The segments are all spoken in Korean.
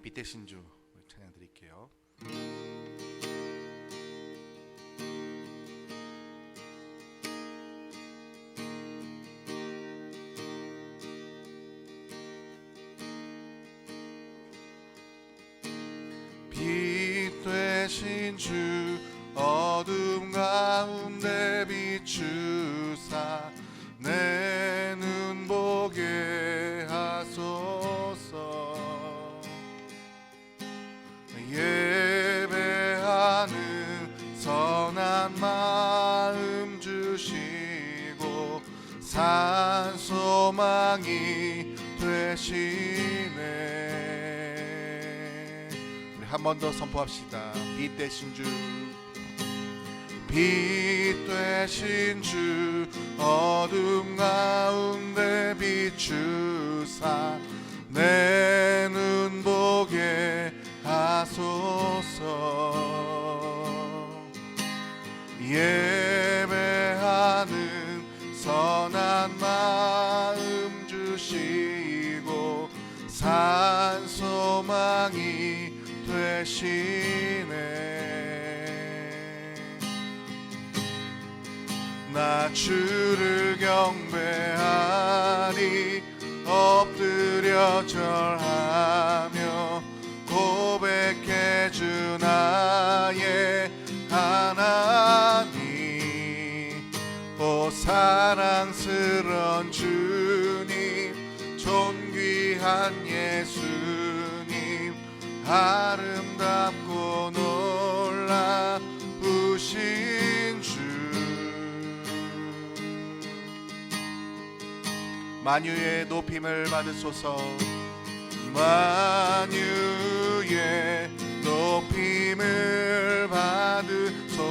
빛 대신 주 찬양 드릴게요. 빛 되신 주 어둠 가운데 비추사 내 눈 보게 하소서. 예배하는 선한 마음 주시고 산 소망이 되시네. 우리 한 번 더 선포합시다. 빛 되신 주, 빛 되신 주 어둠 가운데 비추사 내 눈 보게 하소서. 예배하는 선한 마음 주시고 산 소망이 되시네. 나 주를 경배하리 엎드려 절하며 고백해 주 나의 하나님. 오 사랑스런 주님 존귀한 예수님 아름답고 놀라우신 주. 만유의 높임을 받으소서. 만유의 높임을 받으소서.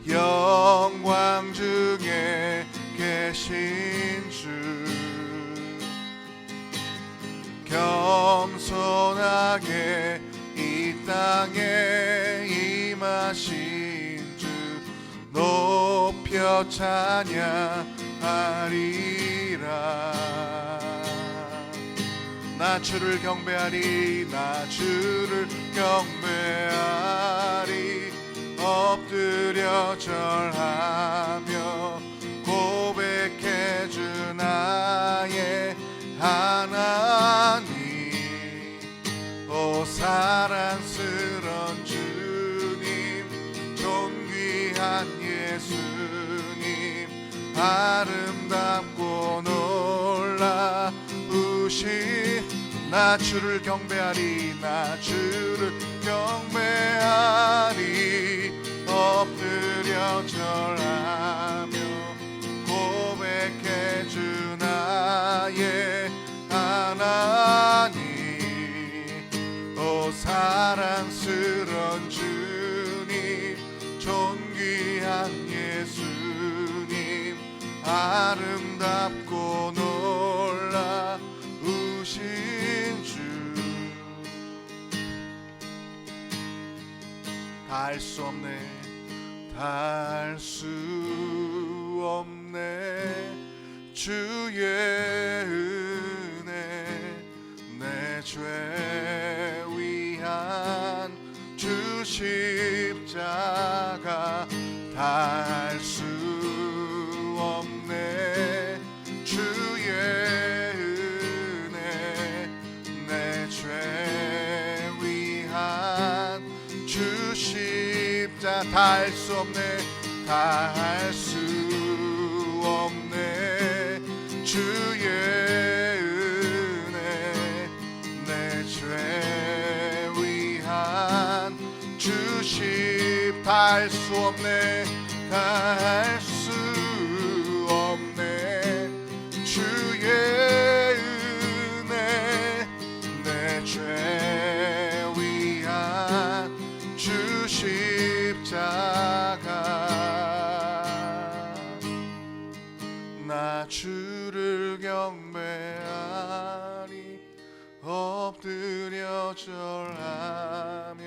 영광 중에 계신 주 겸손하게 이 땅에 임하신 주 높여 찬양하리라. 나 주를 경배하리 나 주를 경배하리 엎드려 절하며 고백해 주 나의 하나님. 오 사랑스런 주님 존귀한 예수님 아름답고 놀라우신. 나 주를 경배하리 나 주를 경배하리 엎드려 절하며 고백해 주 나의 하나님. 오 사랑스런 주님 존귀한 예수님 아름답고 놀라우신 주. 다 알 수 없네 다 알 수 없네 주의 은혜 내 죄 위한 주 십자가 다 알 수 없네 주의 은혜 내 죄 위한 주 십자가 다 알 수 없네 다 알 수 없네 주의 은혜 내 죄 위한 주 십자가 다 알 수 없네 다 알 수 없네 주의 은혜 내 죄 위한 주 십자가. 나 주를 경배하리 엎드려 절하며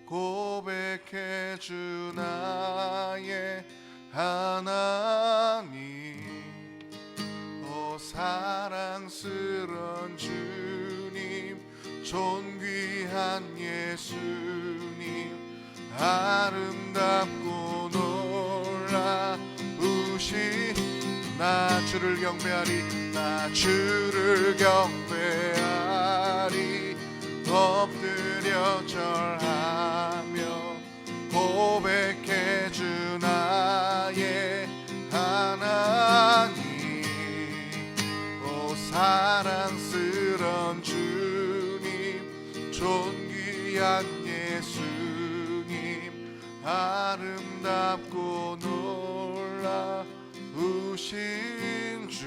고백해 주 나의 하나님. 오 사랑스런 주님 존귀한 예수님 아름답고 놀라우시 나 주를 경배하리 나 주를 경배하리 엎드려 절하며 고백해 주 나의 하나님 오 사랑스런 주님 존귀한 예수님 아름답고 놀라우신 주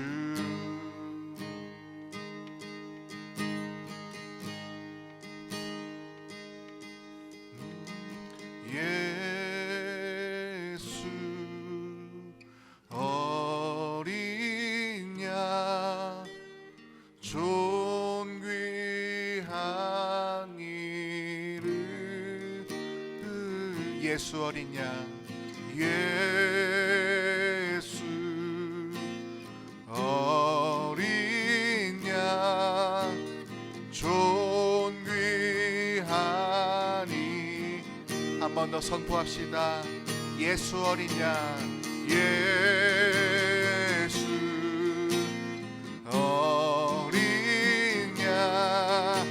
예수 어린 양 존귀한 이름 예수 어린 양 예수 어린 양 존귀하니 한 번 더 선포합시다. 예수 어린 양 예수 어린 양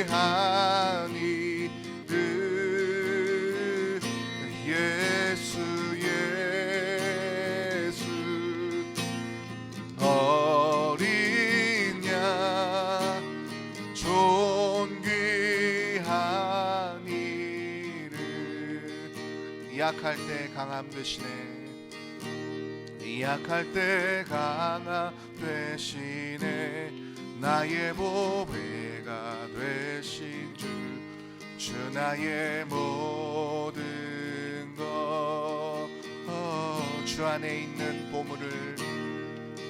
존귀하니 예수 예수 어린 양 존귀한 이름 약할 때 강함 되시네 약할 때 강함 되시네 나의 보배가 되신 주 나의 모든 것 주 안에 있는 보물을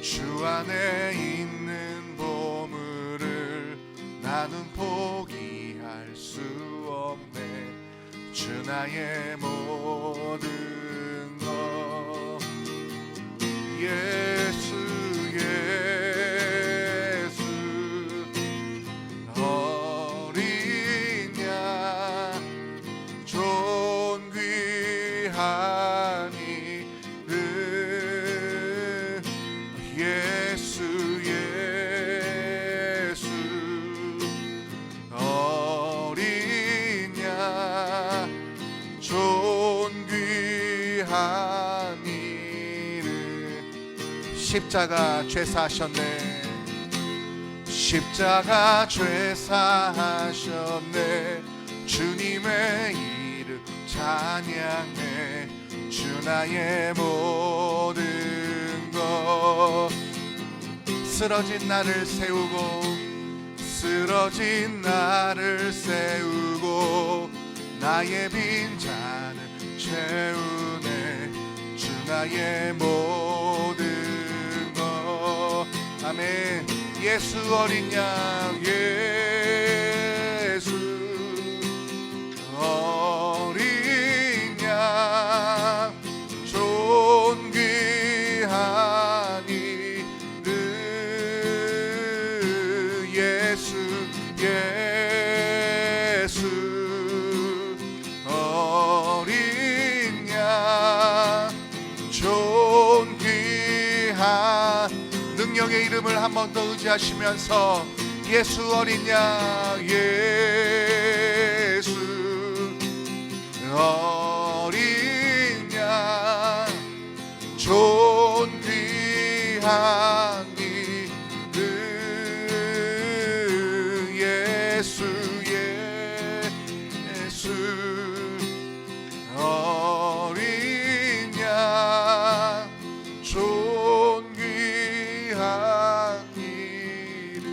주 안에 있는 보물을 나는 포기할 수 없네 주 나의 모든 것 예수 예수 어린 양 존귀하니 예수 예수 어린 양 존귀한 이름 십자가 죄사하셨네 십자가 죄사하셨네 주님의 이름 찬양해 주 나의 모든 것 쓰러진 나를 세우고 쓰러진 나를 세우고 나의 빈잔을 채우네 주 나의 모든 것 아멘 예수 어린 양 예수 어린 양 존귀한 이름 예수 예수 어린 양 존귀한 능력의 이름을 한 번 더 의지하시면서 예수 어린 양 예수 어린 양 존귀한 이름 예수 예수 어린 양 존귀한 이름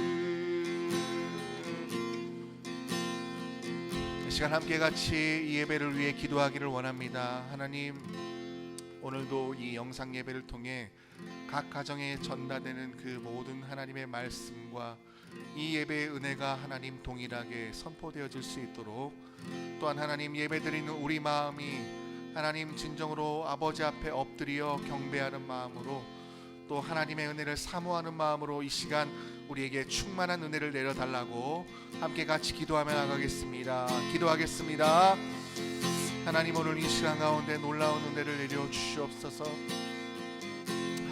이 시간 함께 같이 이 예배를 위해 기도하기를 원합니다. 하나님 오늘도 이 영상 예배를 통해 각 가정에 전달되는 그 모든 하나님의 말씀과 이 예배의 은혜가 하나님 동일하게 선포되어질 수 있도록 또한 하나님 예배드리는 우리 마음이 하나님 진정으로 아버지 앞에 엎드려 경배하는 마음으로 또 하나님의 은혜를 사모하는 마음으로 이 시간 우리에게 충만한 은혜를 내려달라고 함께 같이 기도하며 나가겠습니다. 기도하겠습니다. 하나님, 오늘 이 시간 가운데 놀라운 은혜를 내려 주시옵소서.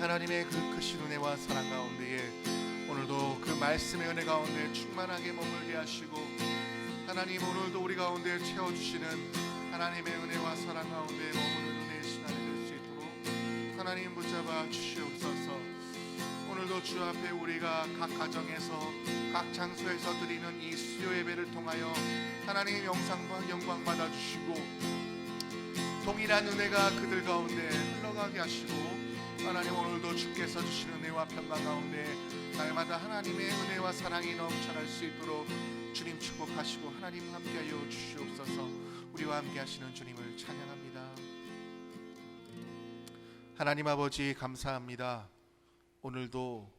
하나님의 그 크신 은혜와 사랑 가운데에 오늘도 그 말씀의 은혜 가운데 충만하게 머물게 하시고, 하나님 오늘도 우리 가운데 채워주시는 하나님의 은혜와 사랑 가운데 머무는 은혜의 시간이 될 수 있도록 하나님 붙잡아 주시옵소서. 오늘도 주 앞에 우리가 각 가정에서 각 장소에서 드리는 이 수요 예배를 통하여 하나님의 영광 받아주시고, 동일한 은혜가 그들 가운데 흘러가게 하시고, 하나님 오늘도 주께서 주시는 은혜와 평강 가운데 날마다 하나님의 은혜와 사랑이 넘쳐날 수 있도록 주님 축복하시고 하나님 함께하여 주시옵소서. 우리와 함께 하시는 주님을 찬양합니다. 하나님 아버지 감사합니다. 오늘도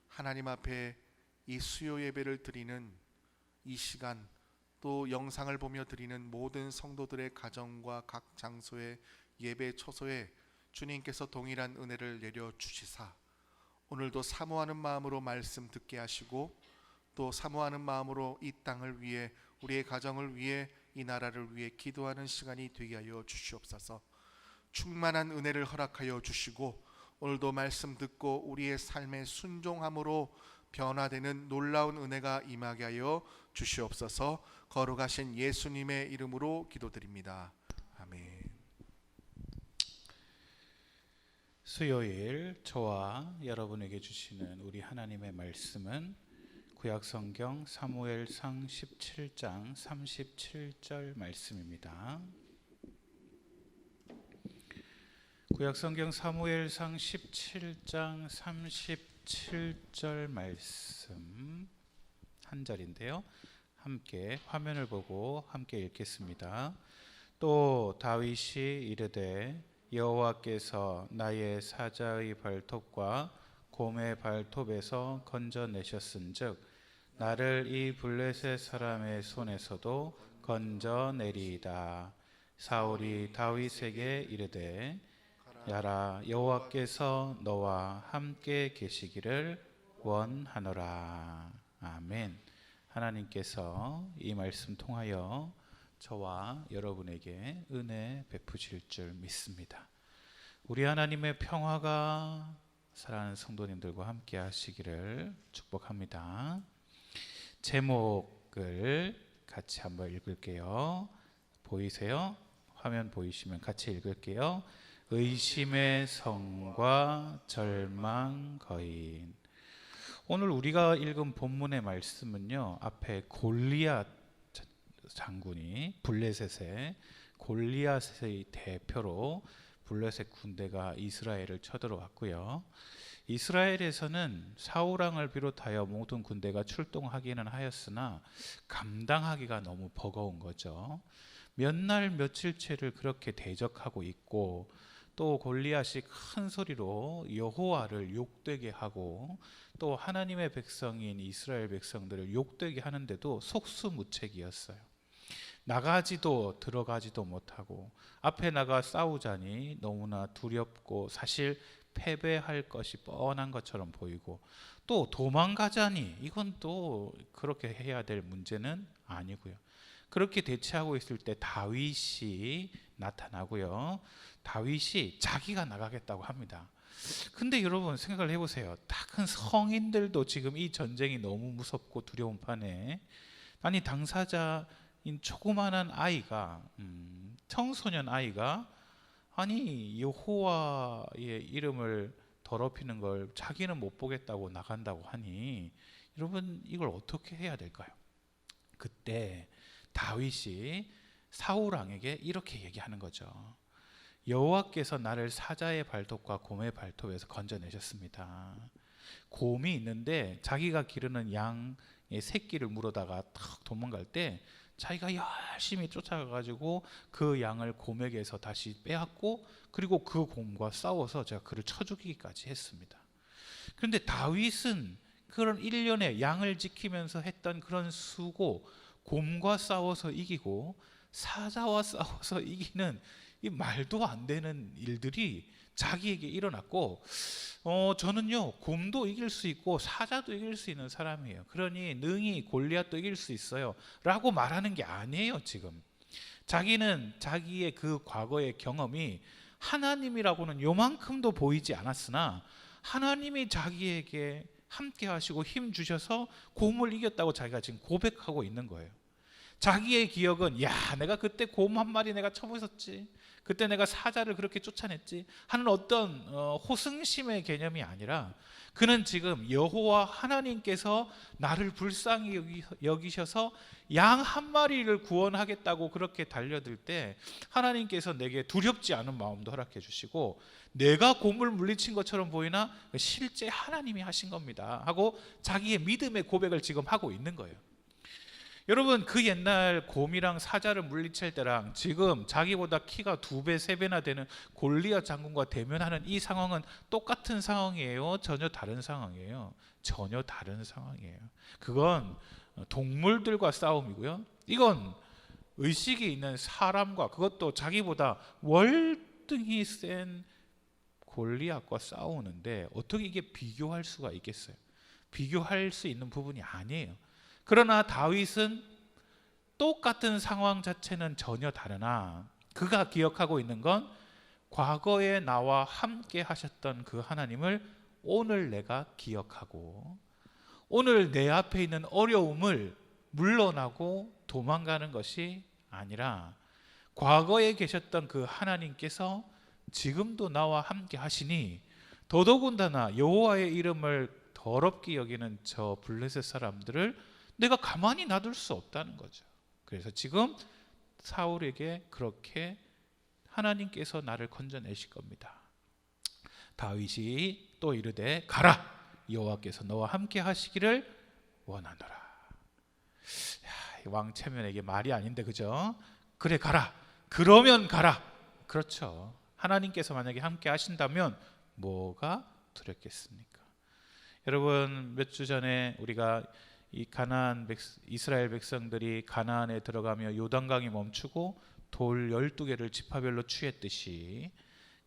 하나님 앞에 이 수요 예배를 드리는 이 시간, 또 영상을 보며 드리는 모든 성도들의 가정과 각 장소의 예배 처소에 주님께서 동일한 은혜를 내려 주시사 오늘도 사모하는 마음으로 말씀 듣게 하시고, 또 사모하는 마음으로 이 땅을 위해, 우리의 가정을 위해, 이 나라를 위해 기도하는 시간이 되게 하여 주시옵소서. 충만한 은혜를 허락하여 주시고, 오늘도 말씀 듣고 우리의 삶의 순종함으로 변화되는 놀라운 은혜가 임하게 하여 주시옵소서. 거룩하신 예수님의 이름으로 기도드립니다. 아멘. 수요일 저와 여러분에게 주시는 우리 하나님의 말씀은 구약성경 사무엘상 17장 37절 말씀입니다. 구약성경 사무엘상 17장 37절 말씀 한 절인데요, 함께 화면을 보고 함께 읽겠습니다. 또 다윗이 이르되 여호와께서 나의 사자의 발톱과 곰의 발톱에서 건져내셨은즉 나를 이 블레셋 사람의 손에서도 건져내리이다. 사울이 다윗에게 이르되 야라, 여호와께서 너와 함께 계시기를 원하노라. 아멘. 하나님께서 이 말씀 통하여 저와 여러분에게 은혜 베푸실 줄 믿습니다. 우리 하나님의 평화가 사랑하는 성도님들과 함께 하시기를 축복합니다. 제목을 같이 한번 읽을게요. 보이세요? 화면 보이시면 같이 읽을게요. 의심의 성과 절망 거인. 오늘 우리가 읽은 본문의 말씀은요, 앞에 골리앗 장군이 블레셋의 골리앗의 대표로 블레셋 군대가 이스라엘을 쳐들어왔고요. 이스라엘에서는 사울왕을 비롯하여 모든 군대가 출동하기는 하였으나 감당하기가 너무 버거운 거죠. 몇 날 며칠째를 그렇게 대적하고 있고, 또 골리앗이 큰 소리로 여호와를 욕되게 하고, 또 하나님의 백성인 이스라엘 백성들을 욕되게 하는데도 속수무책이었어요. 나가지도 들어가지도 못하고, 앞에 나가 싸우자니 너무나 두렵고 사실 패배할 것이 뻔한 것처럼 보이고, 또 도망가자니 이건 또 그렇게 해야 될 문제는 아니고요. 그렇게 대치하고 있을 때 다윗이 나타나고요. 다윗이 자기가 나가겠다고 합니다. 근데 여러분 생각을 해보세요. 다 큰 성인들도 지금 이 전쟁이 너무 무섭고 두려운 판에, 아니 당사자인 조그만한 아이가, 청소년 아이가 아니 여호와의 이름을 더럽히는 걸 자기는 못 보겠다고 나간다고 하니, 여러분 이걸 어떻게 해야 될까요? 그때 다윗이 사울왕에게 이렇게 얘기하는 거죠. 여호와께서 나를 사자의 발톱과 곰의 발톱에서 건져내셨습니다. 곰이 있는데 자기가 기르는 양의 새끼를 물어다가 탁 도망갈 때 자기가 열심히 쫓아가가지고 그 양을 곰에게서 다시 빼앗고, 그리고 그 곰과 싸워서 제가 그를 쳐 죽이기까지 했습니다. 그런데 다윗은 그런 일련의 양을 지키면서 했던 그런 수고, 곰과 싸워서 이기고 사자와 싸워서 이기는 이 말도 안 되는 일들이 자기에게 일어났고, 저는요 곰도 이길 수 있고 사자도 이길 수 있는 사람이에요. 그러니 능히 골리앗도 이길 수 있어요 라고 말하는 게 아니에요. 지금 자기는 자기의 그 과거의 경험이 하나님이라고는 요만큼도 보이지 않았으나 하나님이 자기에게 함께 하시고 힘 주셔서 곰을 이겼다고 자기가 지금 고백하고 있는 거예요. 자기의 기억은 내가 그때 곰 한 마리 내가 쳐부쉈지, 그때 내가 사자를 그렇게 쫓아냈지 하는 어떤 호승심의 개념이 아니라, 그는 지금 여호와 하나님께서 나를 불쌍히 여기셔서 양 한 마리를 구원하겠다고 그렇게 달려들 때 하나님께서 내게 두렵지 않은 마음도 허락해 주시고, 내가 곰을 물리친 것처럼 보이나 실제 하나님이 하신 겁니다 하고 자기의 믿음의 고백을 지금 하고 있는 거예요. 여러분, 그 옛날 곰이랑 사자를 물리칠 때랑 지금 자기보다 키가 2배, 3배나 되는 골리앗 장군과 대면하는 이 상황은 똑같은 상황이에요? 전혀 다른 상황이에요? 전혀 다른 상황이에요. 그건 동물들과 싸움이고요. 이건 의식이 있는 사람과, 그것도 자기보다 월등히 센 골리앗과 싸우는데 어떻게 이게 비교할 수가 있겠어요? 비교할 수 있는 부분이 아니에요. 그러나 다윗은 똑같은 상황 자체는 전혀 다르나 그가 기억하고 있는 건 과거에 나와 함께 하셨던 그 하나님을 오늘 내가 기억하고, 오늘 내 앞에 있는 어려움을 물러나고 도망가는 것이 아니라 과거에 계셨던 그 하나님께서 지금도 나와 함께 하시니 더더군다나 여호와의 이름을 더럽게 여기는 저 블레셋 사람들을 내가 가만히 놔둘 수 없다는 거죠. 그래서 지금 사울에게 그렇게 하나님께서 나를 건져내실 겁니다. 다윗이 또 이르되 가라, 여호와께서 너와 함께 하시기를 원하노라. 왕 체면에게 말이 아닌데, 그죠? 그래 가라, 그러면 가라. 그렇죠. 하나님께서 만약에 함께 하신다면 뭐가 두렵겠습니까? 여러분, 몇 주 전에 우리가 이 이스라엘 백성들이 가나안에 들어가며 요단강이 멈추고 돌 12개를 지파별로 취했듯이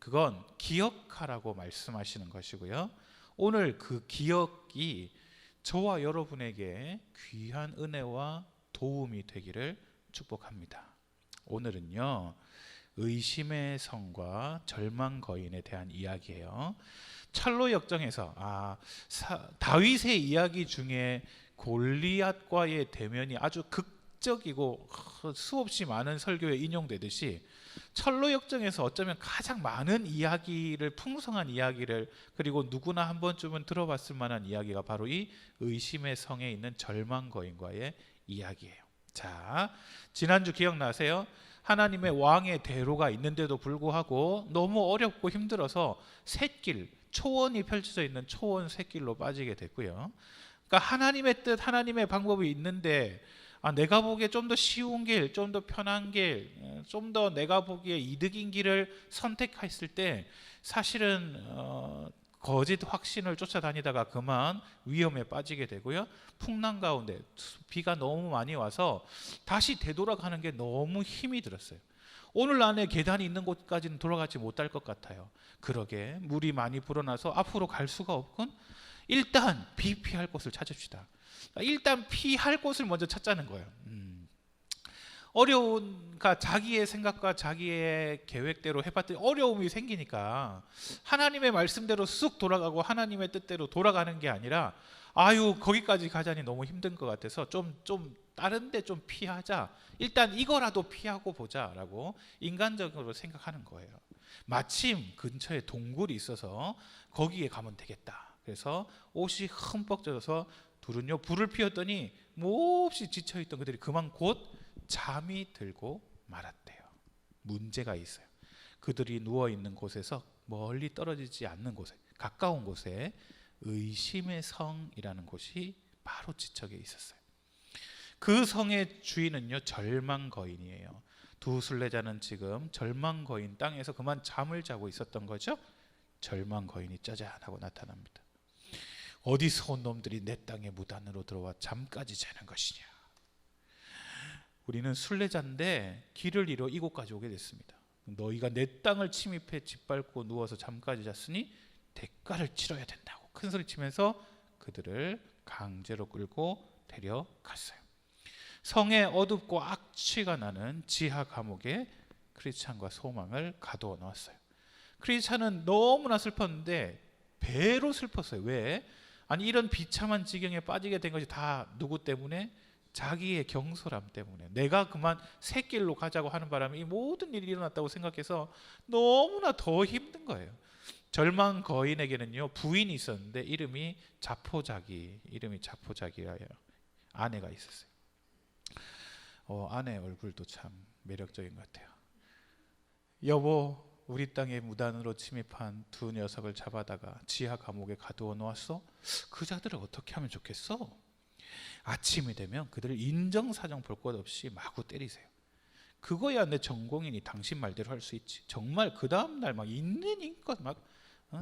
그건 기억하라고 말씀하시는 것이고요. 오늘 그 기억이 저와 여러분에게 귀한 은혜와 도움이 되기를 축복합니다. 오늘은요, 의심의 성과 절망 거인에 대한 이야기예요. 찰로 역정에서 다윗의 이야기 중에 골리앗과의 대면이 아주 극적이고 수없이 많은 설교에 인용되듯이 찰로 역정에서 어쩌면 가장 많은 이야기를, 풍성한 이야기를, 그리고 누구나 한 번쯤은 들어봤을 만한 이야기가 바로 이 의심의 성에 있는 절망 거인과의 이야기예요. 자, 지난주 기억나세요? 하나님의 왕의 대로가 있는데도 불구하고 너무 어렵고 힘들어서 샛길, 초원이 펼쳐져 있는 초원 샛길로 빠지게 됐고요. 그러니까 하나님의 뜻, 하나님의 방법이 있는데 내가 보기에 좀 더 쉬운 길, 좀 더 편한 길, 좀 더 내가 보기에 이득인 길을 선택했을 때 사실은 거짓 확신을 쫓아다니다가 그만 위험에 빠지게 되고요. 풍랑 가운데 비가 너무 많이 와서 다시 되돌아가는 게 너무 힘이 들었어요. 오늘 안에 계단이 있는 곳까지는 돌아가지 못할 것 같아요. 그러게 물이 많이 불어나서 앞으로 갈 수가 없군. 일단 피할 곳을 찾읍시다. 일단 피할 곳을 먼저 찾자는 거예요. 어려운가, 자기의 생각과 자기의 계획대로 해봤더니 어려움이 생기니까 하나님의 말씀대로 쑥 돌아가고 하나님의 뜻대로 돌아가는 게 아니라 거기까지 가자니 너무 힘든 것 같아서 좀 다른 데 좀 피하자, 일단 이거라도 피하고 보자라고 인간적으로 생각하는 거예요. 마침 근처에 동굴이 있어서 거기에 가면 되겠다. 그래서 옷이 흠뻑 젖어서 둘은요 불을 피웠더니 몹시 지쳐있던 그들이 그만 곧 잠이 들고 말았대요. 문제가 있어요. 그들이 누워있는 곳에서 멀리 떨어지지 않는 곳에, 가까운 곳에 의심의 성이라는 곳이 바로 지척에 있었어요. 그 성의 주인은요 절망 거인이에요. 두 순례자는 지금 절망 거인 땅에서 그만 잠을 자고 있었던 거죠. 절망 거인이 짜잔하고 나타납니다. 어디서 온 놈들이 내 땅에 무단으로 들어와 잠까지 자는 것이냐. 우리는 순례자인데 길을 잃어 이곳까지 오게 됐습니다. 너희가 내 땅을 침입해 짓밟고 누워서 잠까지 잤으니 대가를 치러야 된다고 큰 소리 치면서 그들을 강제로 끌고 데려갔어요. 성에 어둡고 악취가 나는 지하 감옥에 크리스찬과 소망을 가두어 놓았어요. 크리스찬은 너무나 슬펐는데 배로 슬펐어요. 왜? 아니 이런 비참한 지경에 빠지게 된 것이 다 누구 때문에? 자기의 경솔함 때문에. 내가 그만 새 길로 가자고 하는 바람에 이 모든 일이 일어났다고 생각해서 너무나 더 힘든 거예요. 절망 거인에게는요 부인이 있었는데 이름이 자포자기라요. 아내가 있었어요. 아내 얼굴도 참 매력적인 것 같아요. 여보, 우리 땅에 무단으로 침입한 두 녀석을 잡아다가 지하 감옥에 가두어 놓았어. 그 자들을 어떻게 하면 좋겠어? 아침이 되면 그들을 인정사정 볼 것 없이 마구 때리세요. 그거야 내 전공이니 당신 말대로 할 수 있지. 정말 그 다음날 막 있는 힘껏 막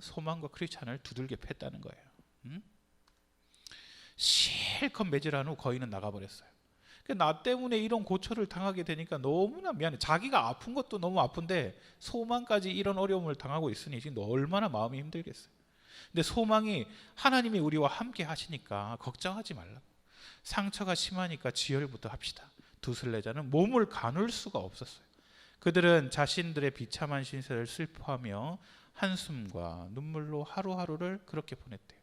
소망과 크리스찬을 두들겨 팼다는 거예요. 실컷 매질한 후 거인은 나가버렸어요. 나 때문에 이런 고초를 당하게 되니까 너무나 미안해. 자기가 아픈 것도 너무 아픈데 소망까지 이런 어려움을 당하고 있으니 지금 얼마나 마음이 힘들겠어요. 근데 소망이 하나님이 우리와 함께 하시니까 걱정하지 말라고. 상처가 심하니까 지혈부터 합시다. 두 순례자는 몸을 가눌 수가 없었어요. 그들은 자신들의 비참한 신세를 슬퍼하며 한숨과 눈물로 하루하루를 그렇게 보냈대요.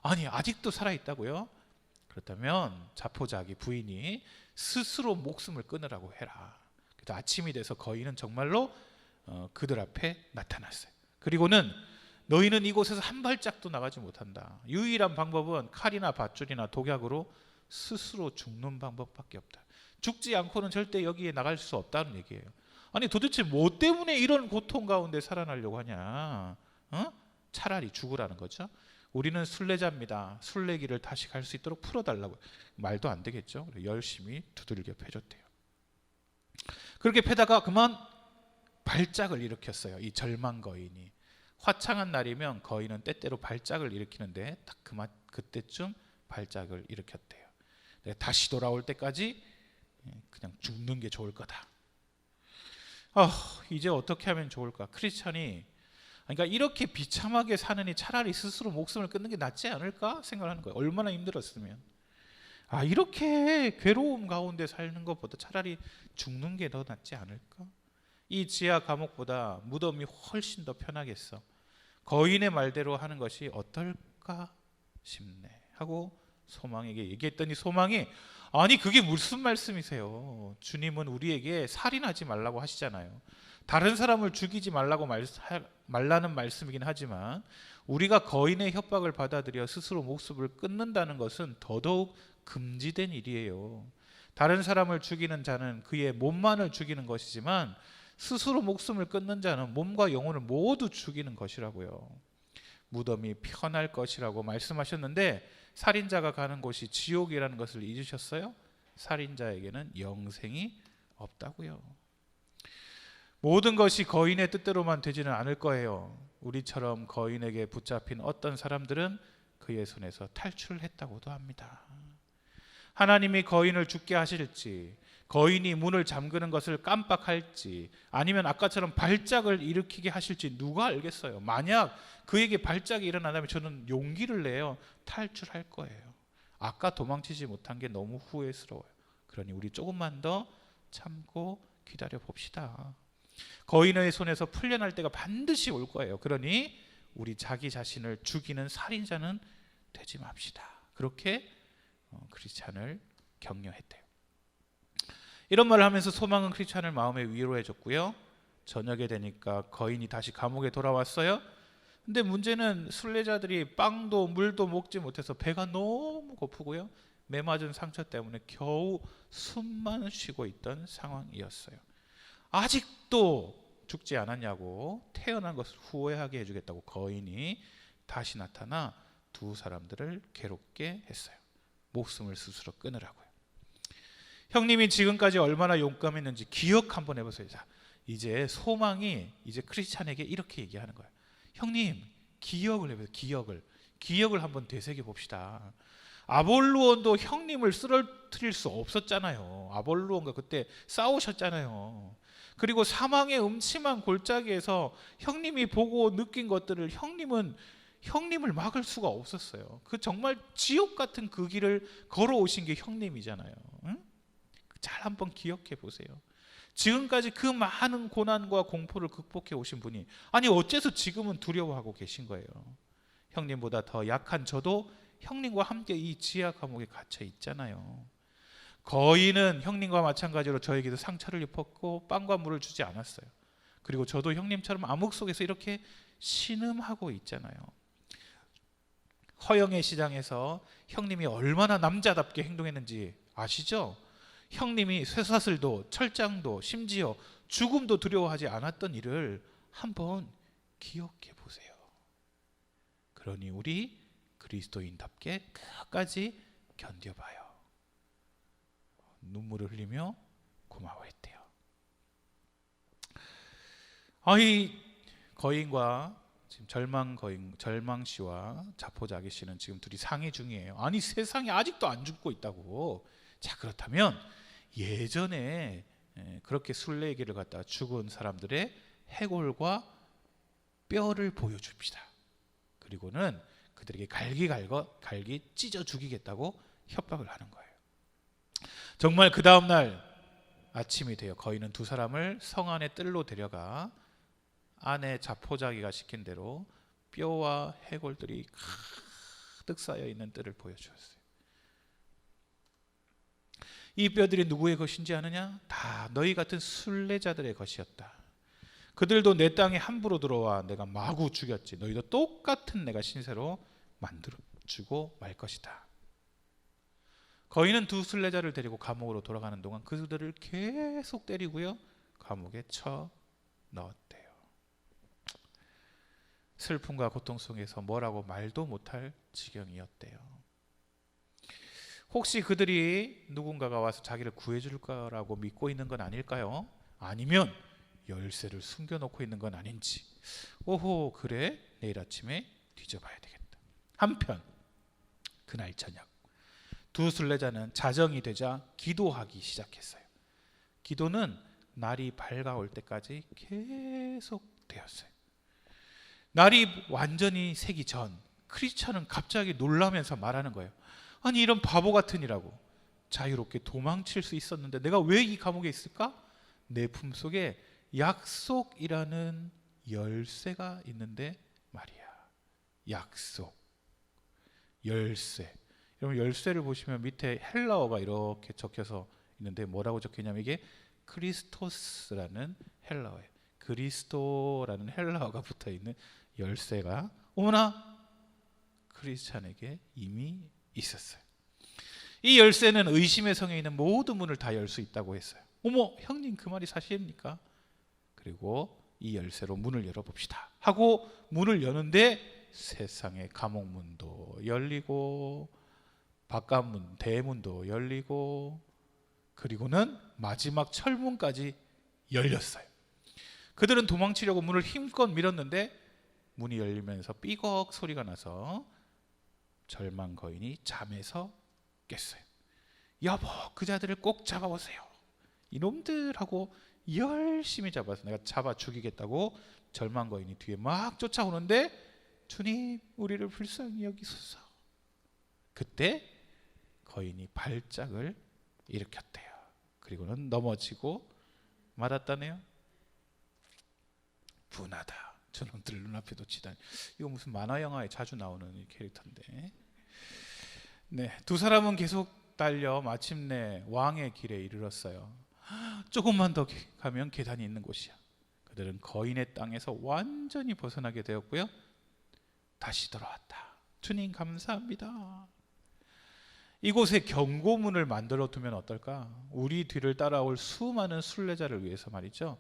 아니 아직도 살아있다고요? 그렇다면 자포자기 부인이 스스로 목숨을 끊으라고 해라. 그래서 아침이 돼서 거인은 정말로 그들 앞에 나타났어요. 그리고는 너희는 이곳에서 한 발짝도 나가지 못한다. 유일한 방법은 칼이나 밧줄이나 독약으로 스스로 죽는 방법밖에 없다. 죽지 않고는 절대 여기에 나갈 수 없다는 얘기예요. 아니 도대체 뭐 때문에 이런 고통 가운데 살아나려고 하냐? 차라리 죽으라는 거죠. 우리는 순례자입니다. 순례길을 다시 갈 수 있도록 풀어달라고. 말도 안 되겠죠. 열심히 두들겨 패줬대요. 그렇게 패다가 그만 발작을 일으켰어요. 이 절망 거인이. 화창한 날이면 거인은 때때로 발작을 일으키는데 딱 그때쯤 발작을 일으켰대요. 다시 돌아올 때까지 그냥 죽는 게 좋을 거다. 이제 어떻게 하면 좋을까? 크리스찬이 그러니까 이렇게 비참하게 사느니 차라리 스스로 목숨을 끊는 게 낫지 않을까 생각하는 거예요. 얼마나 힘들었으면. 이렇게 괴로움 가운데 사는 것보다 차라리 죽는 게 더 낫지 않을까? 이 지하 감옥보다 무덤이 훨씬 더 편하겠어. 거인의 말대로 하는 것이 어떨까 싶네 하고 소망에게 얘기했더니 소망이 아니 그게 무슨 말씀이세요? 주님은 우리에게 살인하지 말라고 하시잖아요. 다른 사람을 죽이지 말라는 말씀이긴 하지만 우리가 거인의 협박을 받아들여 스스로 목숨을 끊는다는 것은 더더욱 금지된 일이에요. 다른 사람을 죽이는 자는 그의 몸만을 죽이는 것이지만 스스로 목숨을 끊는 자는 몸과 영혼을 모두 죽이는 것이라고요. 무덤이 편할 것이라고 말씀하셨는데 살인자가 가는 곳이 지옥이라는 것을 잊으셨어요? 살인자에게는 영생이 없다고요. 모든 것이 거인의 뜻대로만 되지는 않을 거예요. 우리처럼 거인에게 붙잡힌 어떤 사람들은 그의 손에서 탈출했다고도 합니다. 하나님이 거인을 죽게 하실지, 거인이 문을 잠그는 것을 깜빡할지, 아니면 아까처럼 발작을 일으키게 하실지 누가 알겠어요. 만약 그에게 발작이 일어난다면 저는 용기를 내요. 탈출할 거예요. 아까 도망치지 못한 게 너무 후회스러워요. 그러니 우리 조금만 더 참고 기다려 봅시다. 거인의 손에서 풀려날 때가 반드시 올 거예요. 그러니 우리 자기 자신을 죽이는 살인자는 되지 맙시다. 그렇게 크리스찬을 격려했대요. 이런 말을 하면서 소망은 크리스찬을 마음에 위로해 줬고요. 저녁에 되니까 거인이 다시 감옥에 돌아왔어요. 근데 문제는 순례자들이 빵도 물도 먹지 못해서 배가 너무 고프고요. 매맞은 상처 때문에 겨우 숨만 쉬고 있던 상황이었어요. 아직도 죽지 않았냐고 태어난 것을 후회하게 해주겠다고 거인이 다시 나타나 두 사람들을 괴롭게 했어요. 목숨을 스스로 끊으라고요. 형님이 지금까지 얼마나 용감했는지 기억 한번 해보세요. 자, 이제 소망이 이제 크리스찬에게 이렇게 얘기하는 거예요. 형님 기억을 해보세요. 기억을 한번 되새겨 봅시다. 아볼로온도 형님을 쓰러뜨릴 수 없었잖아요. 아볼로온과 그때 싸우셨잖아요. 그리고 사망의 음침한 골짜기에서 형님이 보고 느낀 것들을 형님을 막을 수가 없었어요. 그 정말 지옥 같은 그 길을 걸어오신 게 형님이잖아요. 응? 잘 한번 기억해 보세요. 지금까지 그 많은 고난과 공포를 극복해 오신 분이 아니 어째서 지금은 두려워하고 계신 거예요. 형님보다 더 약한 저도 형님과 함께 이 지하 감옥에 갇혀 있잖아요. 거인은 형님과 마찬가지로 저에게도 상처를 입혔고 빵과 물을 주지 않았어요. 그리고 저도 형님처럼 암흑 속에서 이렇게 신음하고 있잖아요. 허영의 시장에서 형님이 얼마나 남자답게 행동했는지 아시죠? 형님이 쇠사슬도 철장도 심지어 죽음도 두려워하지 않았던 일을 한번 기억해 보세요. 그러니 우리 그리스도인답게 끝까지 견뎌봐요. 눈물을 흘리며 고마워했대요. 이 거인과 지금 절망 씨와 자포자기 씨는 지금 둘이 상의 중이에요. 아니 세상에 아직도 안 죽고 있다고. 자 그렇다면 예전에 그렇게 순례길을 갔다가 죽은 사람들의 해골과 뼈를 보여줍시다. 그리고는 그들에게 갈기 찢어 죽이겠다고 협박을 하는 거예요. 정말 그 다음날 아침이 되어 거인은 두 사람을 성 안의 뜰로 데려가 안에 자포자기가 시킨 대로 뼈와 해골들이 가득 쌓여 있는 뜰을 보여주었어요. 이 뼈들이 누구의 것인지 아느냐? 다 너희 같은 순례자들의 것이었다. 그들도 내 땅에 함부로 들어와 내가 마구 죽였지. 너희도 똑같은 내가 신세로 만들어주고 말 것이다. 거인은 두 순례자를 데리고 감옥으로 돌아가는 동안 그들을 계속 때리고요. 감옥에 쳐 넣었대요. 슬픔과 고통 속에서 뭐라고 말도 못할 지경이었대요. 혹시 그들이 누군가가 와서 자기를 구해줄 거라고 믿고 있는 건 아닐까요? 아니면 열쇠를 숨겨놓고 있는 건 아닌지. 오호 그래 내일 아침에 뒤져봐야 되겠다. 한편 그날 저녁 두 순례자는 자정이 되자 기도하기 시작했어요. 기도는 날이 밝아올 때까지 계속 되었어요. 날이 완전히 새기 전 크리스천은 갑자기 놀라면서 말하는 거예요. 아니 이런 바보 같으니라고. 자유롭게 도망칠 수 있었는데 내가 왜 이 감옥에 있을까? 내 품속에 약속이라는 열쇠가 있는데 말이야. 약속, 열쇠. 여러분 열쇠를 보시면 밑에 헬라어가 이렇게 적혀서 있는데 뭐라고 적혀있냐면 이게 크리스토스라는 헬라어예요. 그리스도라는 헬라어가 붙어있는 열쇠가 어머나 크리스찬에게 이미 있었어요. 이 열쇠는 의심의 성에 있는 모든 문을 다 열 수 있다고 했어요. 어머 형님 그 말이 사실입니까? 그리고 이 열쇠로 문을 열어봅시다 하고 문을 여는데 세상의 감옥문도 열리고 바깥문 대문도 열리고 그리고는 마지막 철문까지 열렸어요. 그들은 도망치려고 문을 힘껏 밀었는데 문이 열리면서 삐걱 소리가 나서 절망 거인이 잠에서 깼어요. 여보 그 자들을 꼭 잡아오세요. 이놈들하고 열심히 잡아서 내가 잡아 죽이겠다고 절망 거인이 뒤에 막 쫓아오는데 주님 우리를 불쌍히 여기소서. 그때 거인이 발작을 일으켰대요. 그리고는 넘어지고 말았다네요. 분하다. 저놈들 눈앞에 놓치다니. 이거 무슨 만화 영화에 자주 나오는 캐릭터인데. 네, 두 사람은 계속 달려 마침내 왕의 길에 이르렀어요. 조금만 더 가면 계단이 있는 곳이야. 그들은 거인의 땅에서 완전히 벗어나게 되었고요. 다시 돌아왔다. 주님 감사합니다. 이곳에 경고문을 만들어 두면 어떨까? 우리 뒤를 따라올 수많은 순례자를 위해서 말이죠.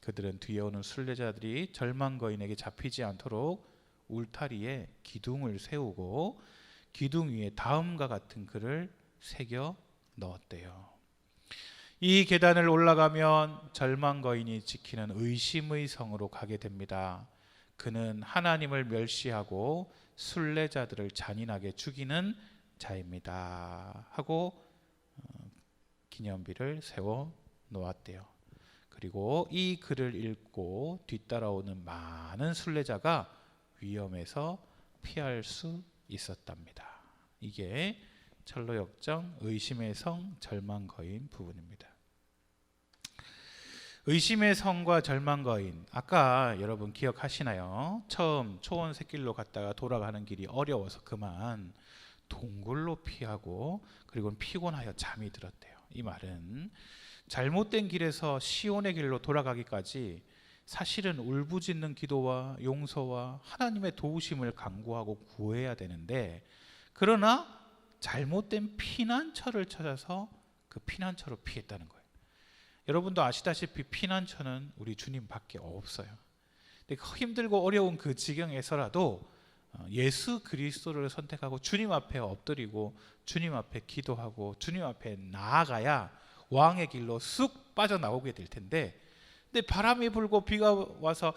그들은 뒤에 오는 순례자들이 절망 거인에게 잡히지 않도록 울타리에 기둥을 세우고 기둥 위에 다음과 같은 글을 새겨 넣었대요. 이 계단을 올라가면 절망 거인이 지키는 의심의 성으로 가게 됩니다. 그는 하나님을 멸시하고 순례자들을 잔인하게 죽이는 자입니다 하고 기념비를 세워 놓았대요. 그리고 이 글을 읽고 뒤따라오는 많은 순례자가 위험에서 피할 수 있었답니다. 이게 철로역정 의심의 성 절망 거인 부분입니다. 의심의 성과 절망 거인, 아까 여러분 기억하시나요? 처음 초원 샛길로 갔다가 돌아가는 길이 어려워서 그만 동굴로 피하고 그리고 피곤하여 잠이 들었대요. 이 말은 잘못된 길에서 시온의 길로 돌아가기까지 사실은 울부짖는 기도와 용서와 하나님의 도우심을 간구하고 구해야 되는데, 그러나 잘못된 피난처를 찾아서 그 피난처로 피했다는 거예요. 여러분도 아시다시피 피난처는 우리 주님밖에 없어요. 근데 힘들고 어려운 그 지경에서라도 예수 그리스도를 선택하고 주님 앞에 엎드리고 주님 앞에 기도하고 주님 앞에 나아가야 왕의 길로 쑥 빠져나오게 될 텐데, 근데 바람이 불고 비가 와서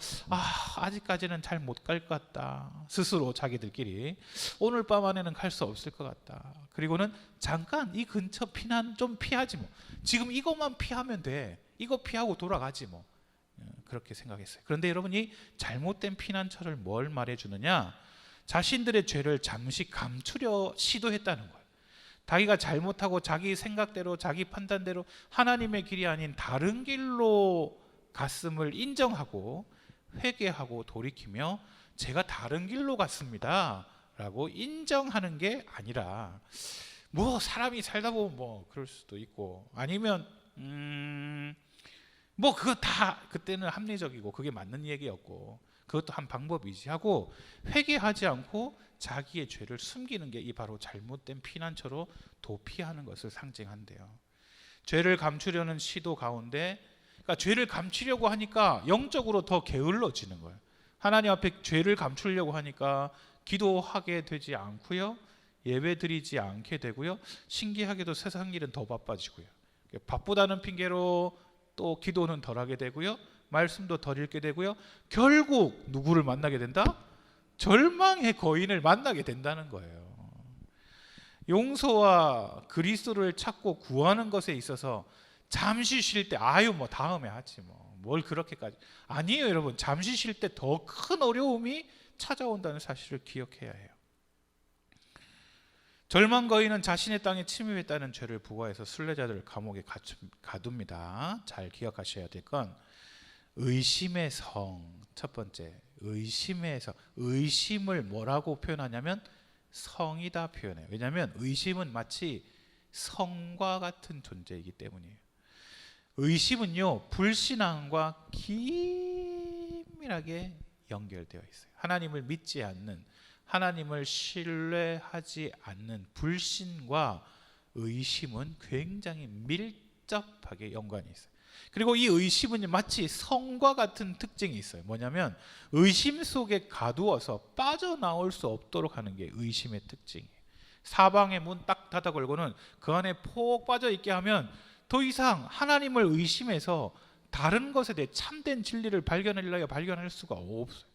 아직까지는 잘 못 갈 것 같다, 스스로 자기들끼리 오늘 밤 안에는 갈 수 없을 것 같다, 그리고는 잠깐 이 근처 피난 좀 피하지 뭐, 지금 이것만 피하면 돼, 이거 피하고 돌아가지 뭐, 그렇게 생각했어요. 그런데 여러분이 잘못된 피난처를 뭘 말해주느냐, 자신들의 죄를 잠시 감추려 시도했다는 거예요. 자기가 잘못하고 자기 생각대로 자기 판단대로 하나님의 길이 아닌 다른 길로 갔음을 인정하고 회개하고 돌이키며 제가 다른 길로 갔습니다 라고 인정하는 게 아니라, 뭐 사람이 살다 보면 뭐 그럴 수도 있고, 아니면 뭐 그거 다 그때는 합리적이고 그게 맞는 얘기였고 그것도 한 방법이지 하고 회개하지 않고 자기의 죄를 숨기는 게 이 바로 잘못된 피난처로 도피하는 것을 상징한대요. 죄를 감추려는 시도 가운데, 그러니까 죄를 감추려고 하니까 영적으로 더 게을러지는 거예요. 하나님 앞에 죄를 감추려고 하니까 기도하게 되지 않고요, 예배드리지 않게 되고요, 신기하게도 세상 일은 더 바빠지고요, 바쁘다는 핑계로 또 기도는 덜 하게 되고요, 말씀도 덜 읽게 되고요, 결국 누구를 만나게 된다? 절망의 거인을 만나게 된다는 거예요. 용서와 그리스도를 찾고 구하는 것에 있어서 잠시 쉴 때 뭐 다음에 하지 뭘 그렇게까지, 아니에요 여러분. 잠시 쉴 때 더 큰 어려움이 찾아온다는 사실을 기억해야 해요. 절망 거인은 자신의 땅에 침입했다는 죄를 부과해서 순례자들을 감옥에 가둡니다. 잘 기억하셔야 될 건 의심의 성, 첫 번째 의심의 성. 의심을 뭐라고 표현하냐면 성이다 표현해요. 왜냐하면 의심은 마치 성과 같은 존재이기 때문이에요. 의심은요, 불신앙과 긴밀하게 연결되어 있어요. 하나님을 믿지 않는, 하나님을 신뢰하지 않는 불신과 의심은 굉장히 밀접하게 연관이 있어요. 그리고 이 의심은 마치 성과 같은 특징이 있어요. 뭐냐면 의심 속에 가두어서 빠져나올 수 없도록 하는 게 의심의 특징이에요. 사방의 문 딱 닫아 걸고는 그 안에 폭 빠져 있게 하면 더 이상 하나님을 의심해서 다른 것에 대해 참된 진리를 발견할 수가 없어요.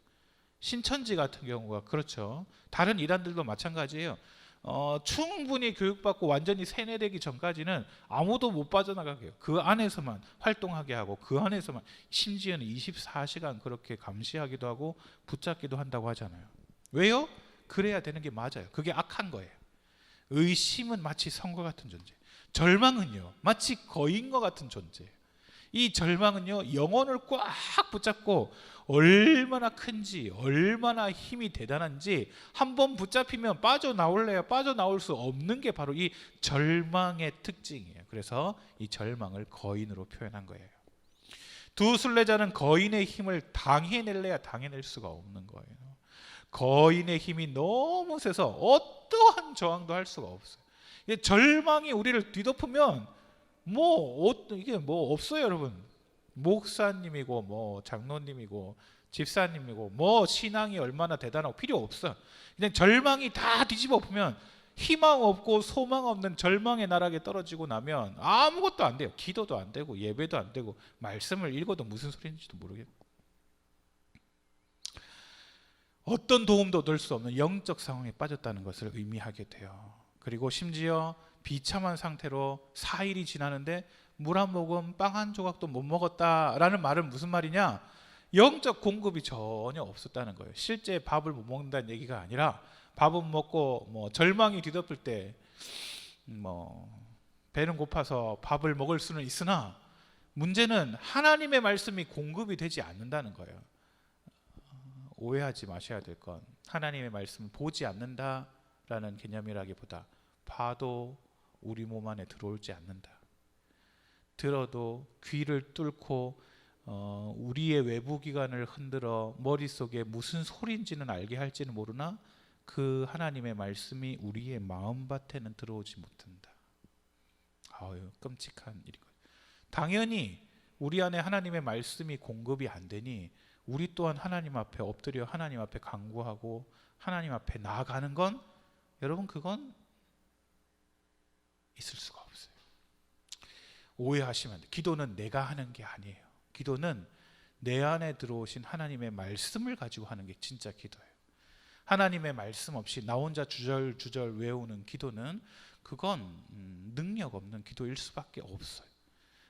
신천지 같은 경우가 그렇죠. 다른 이단들도 마찬가지예요. 충분히 교육받고 완전히 세뇌되기 전까지는 아무도 못 빠져나가게 해요. 그 안에서만 활동하게 하고 그 안에서만, 심지어는 24시간 그렇게 감시하기도 하고 붙잡기도 한다고 하잖아요. 왜요? 그래야 되는 게 맞아요. 그게 악한 거예요. 의심은 마치 성과 같은 존재, 절망은요 마치 거인과 같은 존재예요. 이 절망은요 영혼을 꽉 붙잡고 얼마나 큰지, 얼마나 힘이 대단한지 한번 붙잡히면 빠져나올래야 빠져나올 수 없는 게 바로 이 절망의 특징이에요. 그래서 이 절망을 거인으로 표현한 거예요. 두 순례자는 거인의 힘을 당해낼래야 당해낼 수가 없는 거예요. 거인의 힘이 너무 세서 어떠한 저항도 할 수가 없어요. 절망이 우리를 뒤덮으면 이게 없어요 여러분. 목사님이고 장로님이고 집사님이고 신앙이 얼마나 대단하고 필요 없어요. 그냥 절망이 다 뒤집어 엎으면 희망 없고 소망 없는 절망의 나락에 떨어지고 나면 아무것도 안 돼요. 기도도 안 되고 예배도 안 되고 말씀을 읽어도 무슨 소리인지도 모르겠고 어떤 도움도 얻을 수 없는 영적 상황에 빠졌다는 것을 의미하게 돼요. 그리고 심지어 비참한 상태로 4일이 지나는데 물 한 모금, 빵 한 조각도 못 먹었다라는 말은 무슨 말이냐? 영적 공급이 전혀 없었다는 거예요. 실제 밥을 못 먹는다는 얘기가 아니라 밥은 먹고 뭐 절망이 뒤덮을 때 뭐 배는 고파서 밥을 먹을 수는 있으나 문제는 하나님의 말씀이 공급이 되지 않는다는 거예요. 오해하지 마셔야 될 건 하나님의 말씀을 보지 않는다라는 개념이라기보다 봐도 우리 몸 안에 들어올지 않는다. 들어도 귀를 뚫고 우리의 외부 기관을 흔들어 머릿속에 무슨 소리인지는 알게 할지는 모르나 그 하나님의 말씀이 우리의 마음밭에는 들어오지 못한다. 아유, 끔찍한 일이거든요. 당연히 우리 안에 하나님의 말씀이 공급이 안 되니 우리 또한 하나님 앞에 엎드려 하나님 앞에 간구하고 하나님 앞에 나아가는 건 여러분 그건 있을 수가 없어요. 오해하시면 안 돼요. 기도는 내가 하는 게 아니에요. 기도는 내 안에 들어오신 하나님의 말씀을 가지고 하는 게 진짜 기도예요. 하나님의 말씀 없이 나 혼자 주절주절 외우는 기도는 그건 능력 없는 기도일 수밖에 없어요.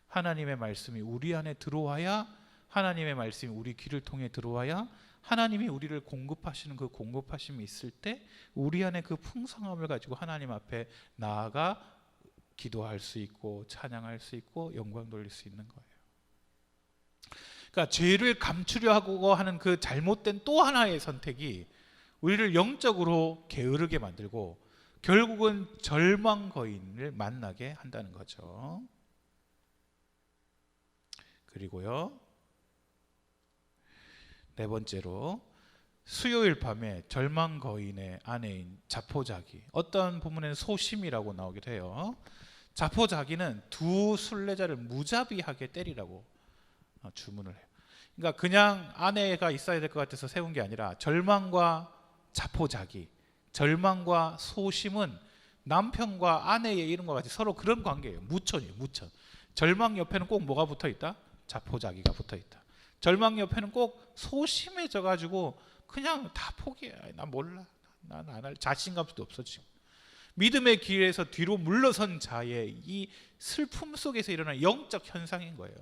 하나님의 말씀이 우리 안에 들어와야 하나님의 말씀이 우리 귀를 통해 들어와야 하나님이 우리를 공급하시는 그 공급하심이 있을 때 우리 안에 그 풍성함을 가지고 하나님 앞에 나아가 기도할 수 있고 찬양할 수 있고 영광 돌릴 수 있는 거예요. 그러니까 죄를 감추려 하고 하는 그 잘못된 또 하나의 선택이 우리를 영적으로 게으르게 만들고 결국은 절망 거인을 만나게 한다는 거죠. 그리고요, 네 번째로 수요일 밤에 절망 거인의 아내인 자포자기, 어떤 부분에는 소심이라고 나오기도 해요. 자포자기는 두 순례자를 무자비하게 때리라고 주문을 해요. 그러니까 그냥 아내가 있어야 될 것 같아서 세운 게 아니라 절망과 자포자기, 절망과 소심은 남편과 아내의 이름과 같이 서로 그런 관계예요. 무천이에요. 무천. 절망 옆에는 꼭 뭐가 붙어 있다? 자포자기가 붙어 있다. 절망 옆에는 꼭 소심해져 가지고 그냥 다 포기해. 나 몰라. 난 안 할 자신감도 없어지고. 믿음의 길에서 뒤로 물러선 자의 이 슬픔 속에서 일어나는 영적 현상인 거예요.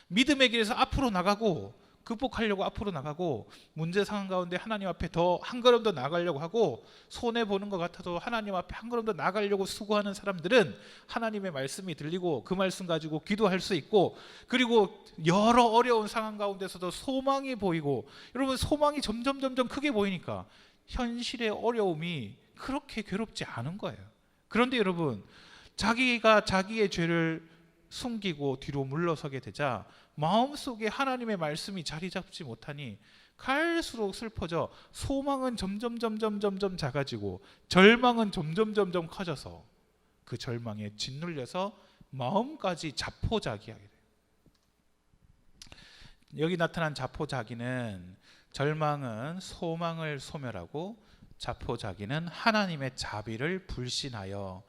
믿음의 길에서 앞으로 나가고 극복하려고 앞으로 나가고 문제 상황 가운데 하나님 앞에 더 한 걸음 더 나가려고 하고 손해 보는 것 같아도 하나님 앞에 한 걸음 더 나가려고 수고하는 사람들은 하나님의 말씀이 들리고 그 말씀 가지고 기도할 수 있고, 그리고 여러 어려운 상황 가운데서도 소망이 보이고, 여러분 소망이 점점 크게 보이니까 현실의 어려움이 그렇게 괴롭지 않은 거예요. 그런데 여러분, 자기가 자기의 죄를 숨기고 뒤로 물러서게 되자 마음속에 하나님의 말씀이 자리 잡지 못하니 갈수록 슬퍼져 소망은 점점 작아지고 절망은 점점 커져서 그 절망에 짓눌려서 마음까지 자포자기하게 돼요. 여기 나타난 자포자기는, 절망은 소망을 소멸하고 자포자기는 하나님의 자비를 불신하여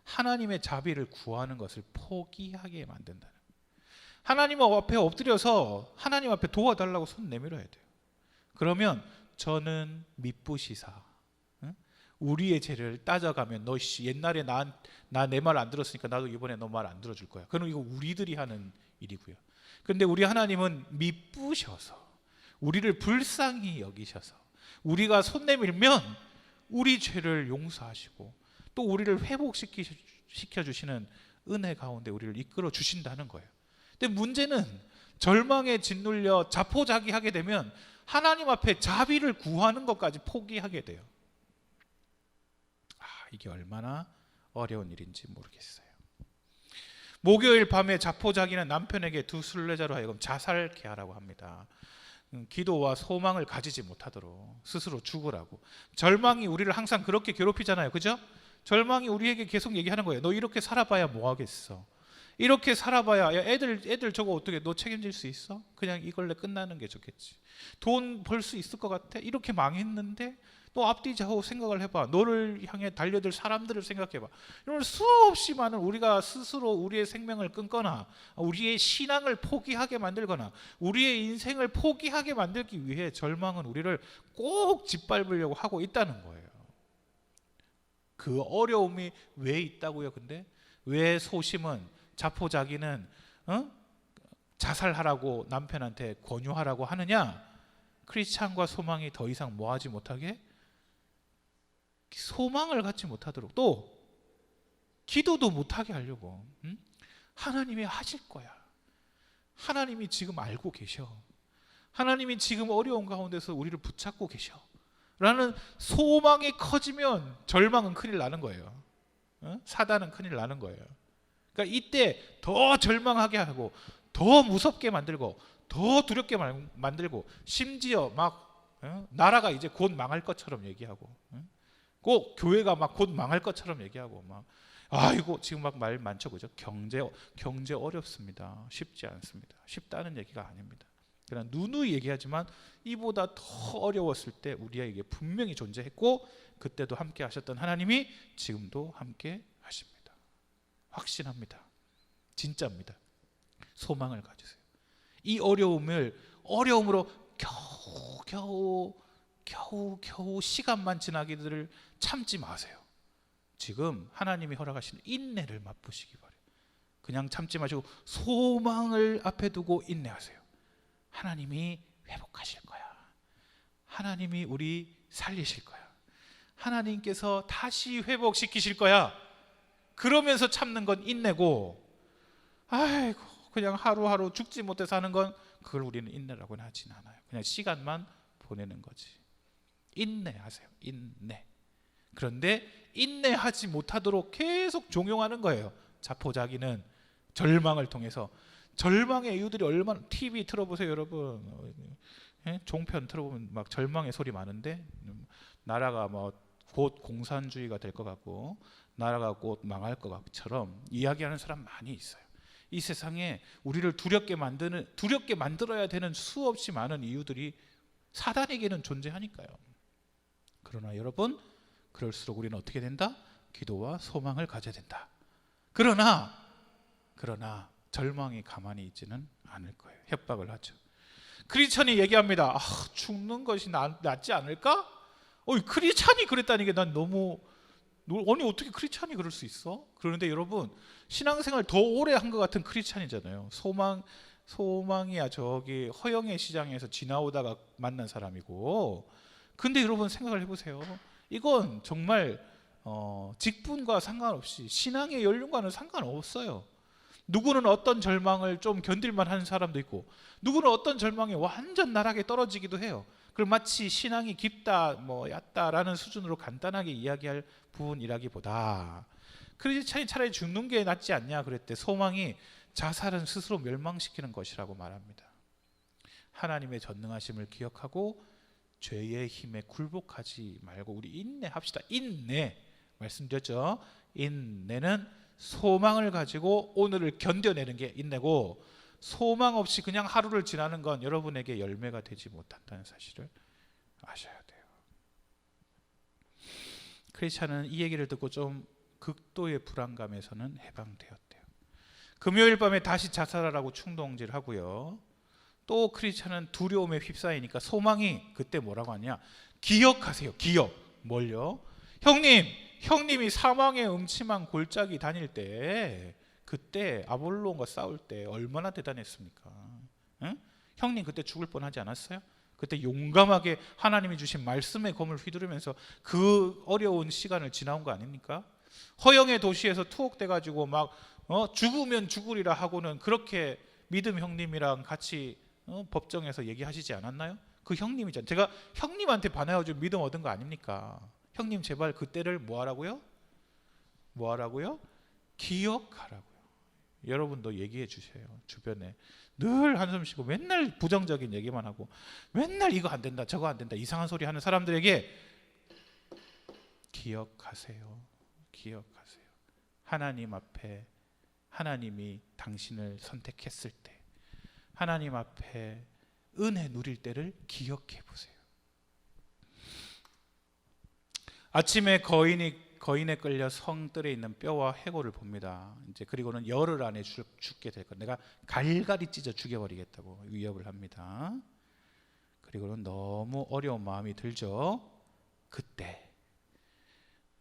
하나님의 자비를 구하는 것을 포기하게 만든다. 하나님 앞에 엎드려서 하나님 앞에 도와달라고 손 내밀어야 돼요. 그러면 저는 미쁘시사, 우리의 죄를 따져가면 너 옛날에 나 내 말 안 들었으니까 나도 이번에 너 말 안 들어줄 거야. 그럼 이거 우리들이 하는 일이고요. 그런데 우리 하나님은 미쁘셔서 우리를 불쌍히 여기셔서 우리가 손 내밀면 우리 죄를 용서하시고 또 우리를 회복시켜주시는 은혜 가운데 우리를 이끌어 주신다는 거예요. 근데 문제는 절망에 짓눌려 자포자기하게 되면 하나님 앞에 자비를 구하는 것까지 포기하게 돼요. 이게 얼마나 어려운 일인지 모르겠어요. 목요일 밤에 자포자기는 남편에게 두 순례자로 하여금 자살케 하라고 합니다. 기도와 소망을 가지지 못하도록 스스로 죽으라고. 절망이 우리를 항상 그렇게 괴롭히잖아요. 그죠? 절망이 우리에게 계속 얘기하는 거예요. 너 이렇게 살아봐야 뭐 하겠어? 이렇게 살아봐야, 야, 애들 저거 어떻게, 너 책임질 수 있어? 그냥 이걸로 끝나는 게 좋겠지. 돈 벌 수 있을 것 같아? 이렇게 망했는데 너 앞뒤 좌우 생각을 해봐. 너를 향해 달려들 사람들을 생각해봐. 이런 수없이 많은, 우리가 스스로 우리의 생명을 끊거나 우리의 신앙을 포기하게 만들거나 우리의 인생을 포기하게 만들기 위해 절망은 우리를 꼭 짓밟으려고 하고 있다는 거예요. 그 어려움이 왜 있다고요? 근데 왜 소심은 자포자기는 자살하라고 남편한테 권유하라고 하느냐? 크리스찬과 소망이 더 이상 뭐하지 못하게? 소망을 갖지 못하도록, 또 기도도 못하게 하려고. 하나님이 하실 거야. 하나님이 지금 알고 계셔. 하나님이 지금 어려운 가운데서 우리를 붙잡고 계셔 라는 소망이 커지면 절망은 큰일 나는 거예요. 사단은 큰일 나는 거예요. 그러니까 이때 더 절망하게 하고, 더 무섭게 만들고, 더 두렵게 만들고, 심지어 막 나라가 이제 곧 망할 것처럼 얘기하고, 꼭 교회가 막 곧 망할 것처럼 얘기하고, 막 아이고 지금 막 말 많죠, 그죠? 경제 어렵습니다. 쉽지 않습니다. 쉽다는 얘기가 아닙니다. 그러나 누누이 얘기하지만 이보다 더 어려웠을 때 우리에게 분명히 존재했고, 그때도 함께 하셨던 하나님이 지금도 함께 하십니다. 확신합니다. 진짜입니다. 소망을 가지세요. 이 어려움으로 겨우 시간만 지나기를 참지 마세요. 지금 하나님이 허락하시는 인내를 맛보시기 바래요. 그냥 참지 마시고 소망을 앞에 두고 인내하세요. 하나님이 회복하실 거야. 하나님이 우리 살리실 거야. 하나님께서 다시 회복시키실 거야. 그러면서 참는 건 인내고, 아이고 그냥 하루하루 죽지 못해서 하는 건 그걸 우리는 인내라고는 하진 않아요. 그냥 시간만 보내는 거지. 인내하세요. 인내. 그런데 인내하지 못하도록 계속 종용하는 거예요. 자포자기는 절망을 통해서. 절망의 이유들이 얼마나, TV 틀어보세요 여러분. 종편 틀어보면 막 절망의 소리 많은데, 나라가 뭐 곧 공산주의가 될 것 같고 나라가 곧 망할 것처럼 이야기하는 사람 많이 있어요. 이 세상에 우리를 두렵게 만들어야 되는 수없이 많은 이유들이 사단에게는 존재하니까요. 그러나 여러분, 그럴수록 우리는 어떻게 된다? 기도와 소망을 가져야 된다. 그러나 절망이 가만히 있지는 않을 거예요. 협박을 하죠. 크리스찬이 얘기합니다. 죽는 것이 낫지 않을까? 크리스찬이 그랬다는 게 난 너무, 아니 어떻게 크리스찬이 그럴 수 있어? 그런데 여러분, 신앙생활 더 오래 한 것 같은 크리스찬이잖아요. 소망이야 저기 허영의 시장에서 지나오다가 만난 사람이고. 근데 여러분 생각을 해보세요. 이건 정말 직분과 상관없이 신앙의 연륜과는 상관없어요. 누구는 어떤 절망을 좀 견딜만 하는 사람도 있고, 누구는 어떤 절망에 완전 나락에 떨어지기도 해요. 그럼 마치 신앙이 깊다 뭐 얕다라는 수준으로 간단하게 이야기할 부분이라기보다, 크리스찬이 차라리 죽는 게 낫지 않냐 그랬대. 소망이 자살은 스스로 멸망시키는 것이라고 말합니다. 하나님의 전능하심을 기억하고 죄의 힘에 굴복하지 말고 우리 인내합시다. 인내 말씀드렸죠. 인내는 소망을 가지고 오늘을 견뎌내는 게 인내고, 소망 없이 그냥 하루를 지나는 건 여러분에게 열매가 되지 못한다는 사실을 아셔야 돼요. 크리스찬은 이 얘기를 듣고 좀 극도의 불안감에서는 해방되었대요. 금요일 밤에 다시 자살하라고 충동질하고요. 또 크리스찬은 두려움에 휩싸이니까 소망이 그때 뭐라고 하냐? 기억하세요. 기억. 뭘요? 형님이 사망의 음침한 골짜기 다닐 때, 그때 아볼론과 싸울 때 얼마나 대단했습니까? 응? 형님 그때 죽을 뻔하지 않았어요? 그때 용감하게 하나님이 주신 말씀의 검을 휘두르면서 그 어려운 시간을 지나온 거 아닙니까? 허영의 도시에서 투옥돼가지고 막 죽으면 죽으리라 하고는 그렇게 믿음 형님이랑 같이 법정에서 얘기하시지 않았나요? 그 형님이잖아요. 제가 형님한테 반해가지고 믿음 얻은 거 아닙니까? 형님 제발 그때를 뭐하라고요? 기억하라고요. 여러분도 얘기해 주세요. 주변에 늘 한숨 쉬고 맨날 부정적인 얘기만 하고 맨날 이거 안 된다 저거 안 된다 이상한 소리 하는 사람들에게 기억하세요. 하나님 앞에, 하나님이 당신을 선택했을 때, 하나님 앞에 은혜 누릴 때를 기억해 보세요. 아침에 거인에 끌려 성뜰에 있는 뼈와 해골을 봅니다. 이제 그리고는 열흘 안에 죽게 될 것. 내가 갈갈이 찢어 죽여버리겠다고 위협을 합니다. 그리고는 너무 어려운 마음이 들죠. 그때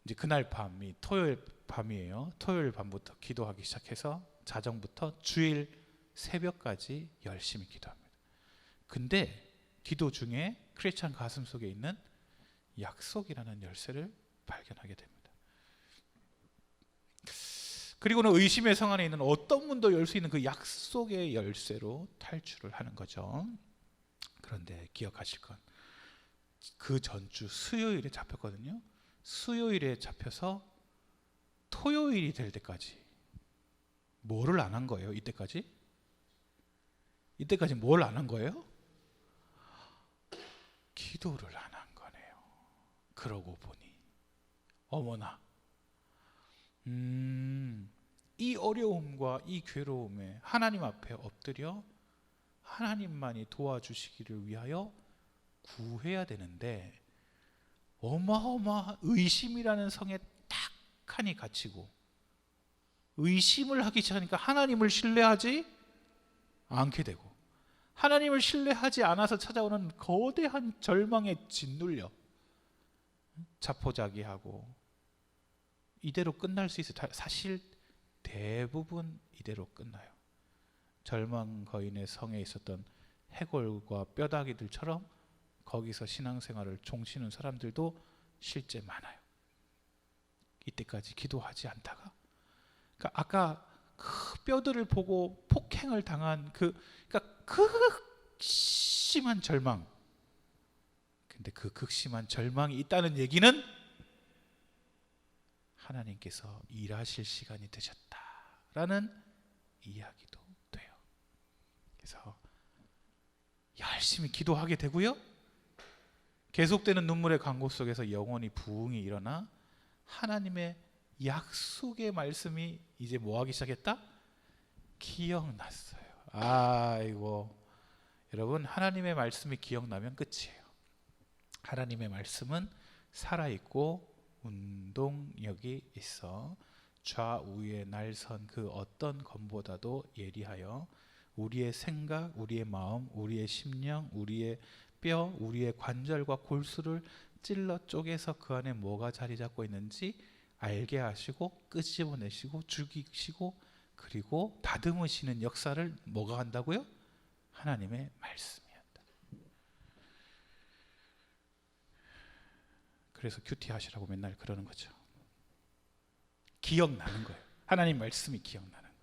이제 그날 밤이 토요일 밤이에요. 토요일 밤부터 기도하기 시작해서 자정부터 주일 새벽까지 열심히 기도합니다. 근데 기도 중에 크리스찬 가슴 속에 있는 약속이라는 열쇠를 발견하게 됩니다. 그리고는 의심의 성 안에 있는 어떤 문도 열 수 있는 그 약속의 열쇠로 탈출을 하는 거죠. 그런데 기억하실 건 그 전주 수요일에 잡혔거든요. 수요일에 잡혀서 토요일이 될 때까지 뭐를 안 한 거예요? 이때까지 뭘 안 한 거예요? 기도를 안 한 거네요. 그러고 보니 어머나, 이 어려움과 이 괴로움에 하나님 앞에 엎드려 하나님만이 도와주시기를 위하여 구해야 되는데, 어마어마한 의심이라는 성에 딱하니 갇히고 의심을 하기 시작하니까 하나님을 신뢰하지 않게 되고, 하나님을 신뢰하지 않아서 찾아오는 거대한 절망에 짓눌려 자포자기하고 이대로 끝날 수 있어요. 사실 대부분 이대로 끝나요. 절망 거인의 성에 있었던 해골과 뼈다귀들처럼 거기서 신앙생활을 종치는 사람들도 실제 많아요. 이때까지 기도하지 않다가, 그러니까 아까 그 뼈들을 보고 폭행을 당한 그러니까 극심한 절망. 근데 그 극심한 절망이 있다는 얘기는 하나님께서 일하실 시간이 되셨다라는 이야기도 돼요. 그래서 열심히 기도하게 되고요. 계속되는 눈물의 강고 속에서 영혼이 부흥이 일어나 하나님의 약속의 말씀이 이제 뭐 하기 시작했다? 기억났어요. 아이고, 여러분, 하나님의 말씀이 기억나면 끝이에요. 하나님의 말씀은 살아있고 운동력이 있어 좌우에 날선 그 어떤 검보다도 예리하여 우리의 생각, 우리의 마음, 우리의 심령, 우리의 뼈, 우리의 관절과 골수를 찔러 쪼개서 그 안에 뭐가 자리 잡고 있는지 알게 하시고 끄집어내시고 죽이시고 그리고 다듬으시는 역사를 뭐가 한다고요? 하나님의 말씀이 한다. 그래서 큐티 하시라고 맨날 그러는 거죠. 기억나는 거예요. 하나님 말씀이 기억나는 거예요.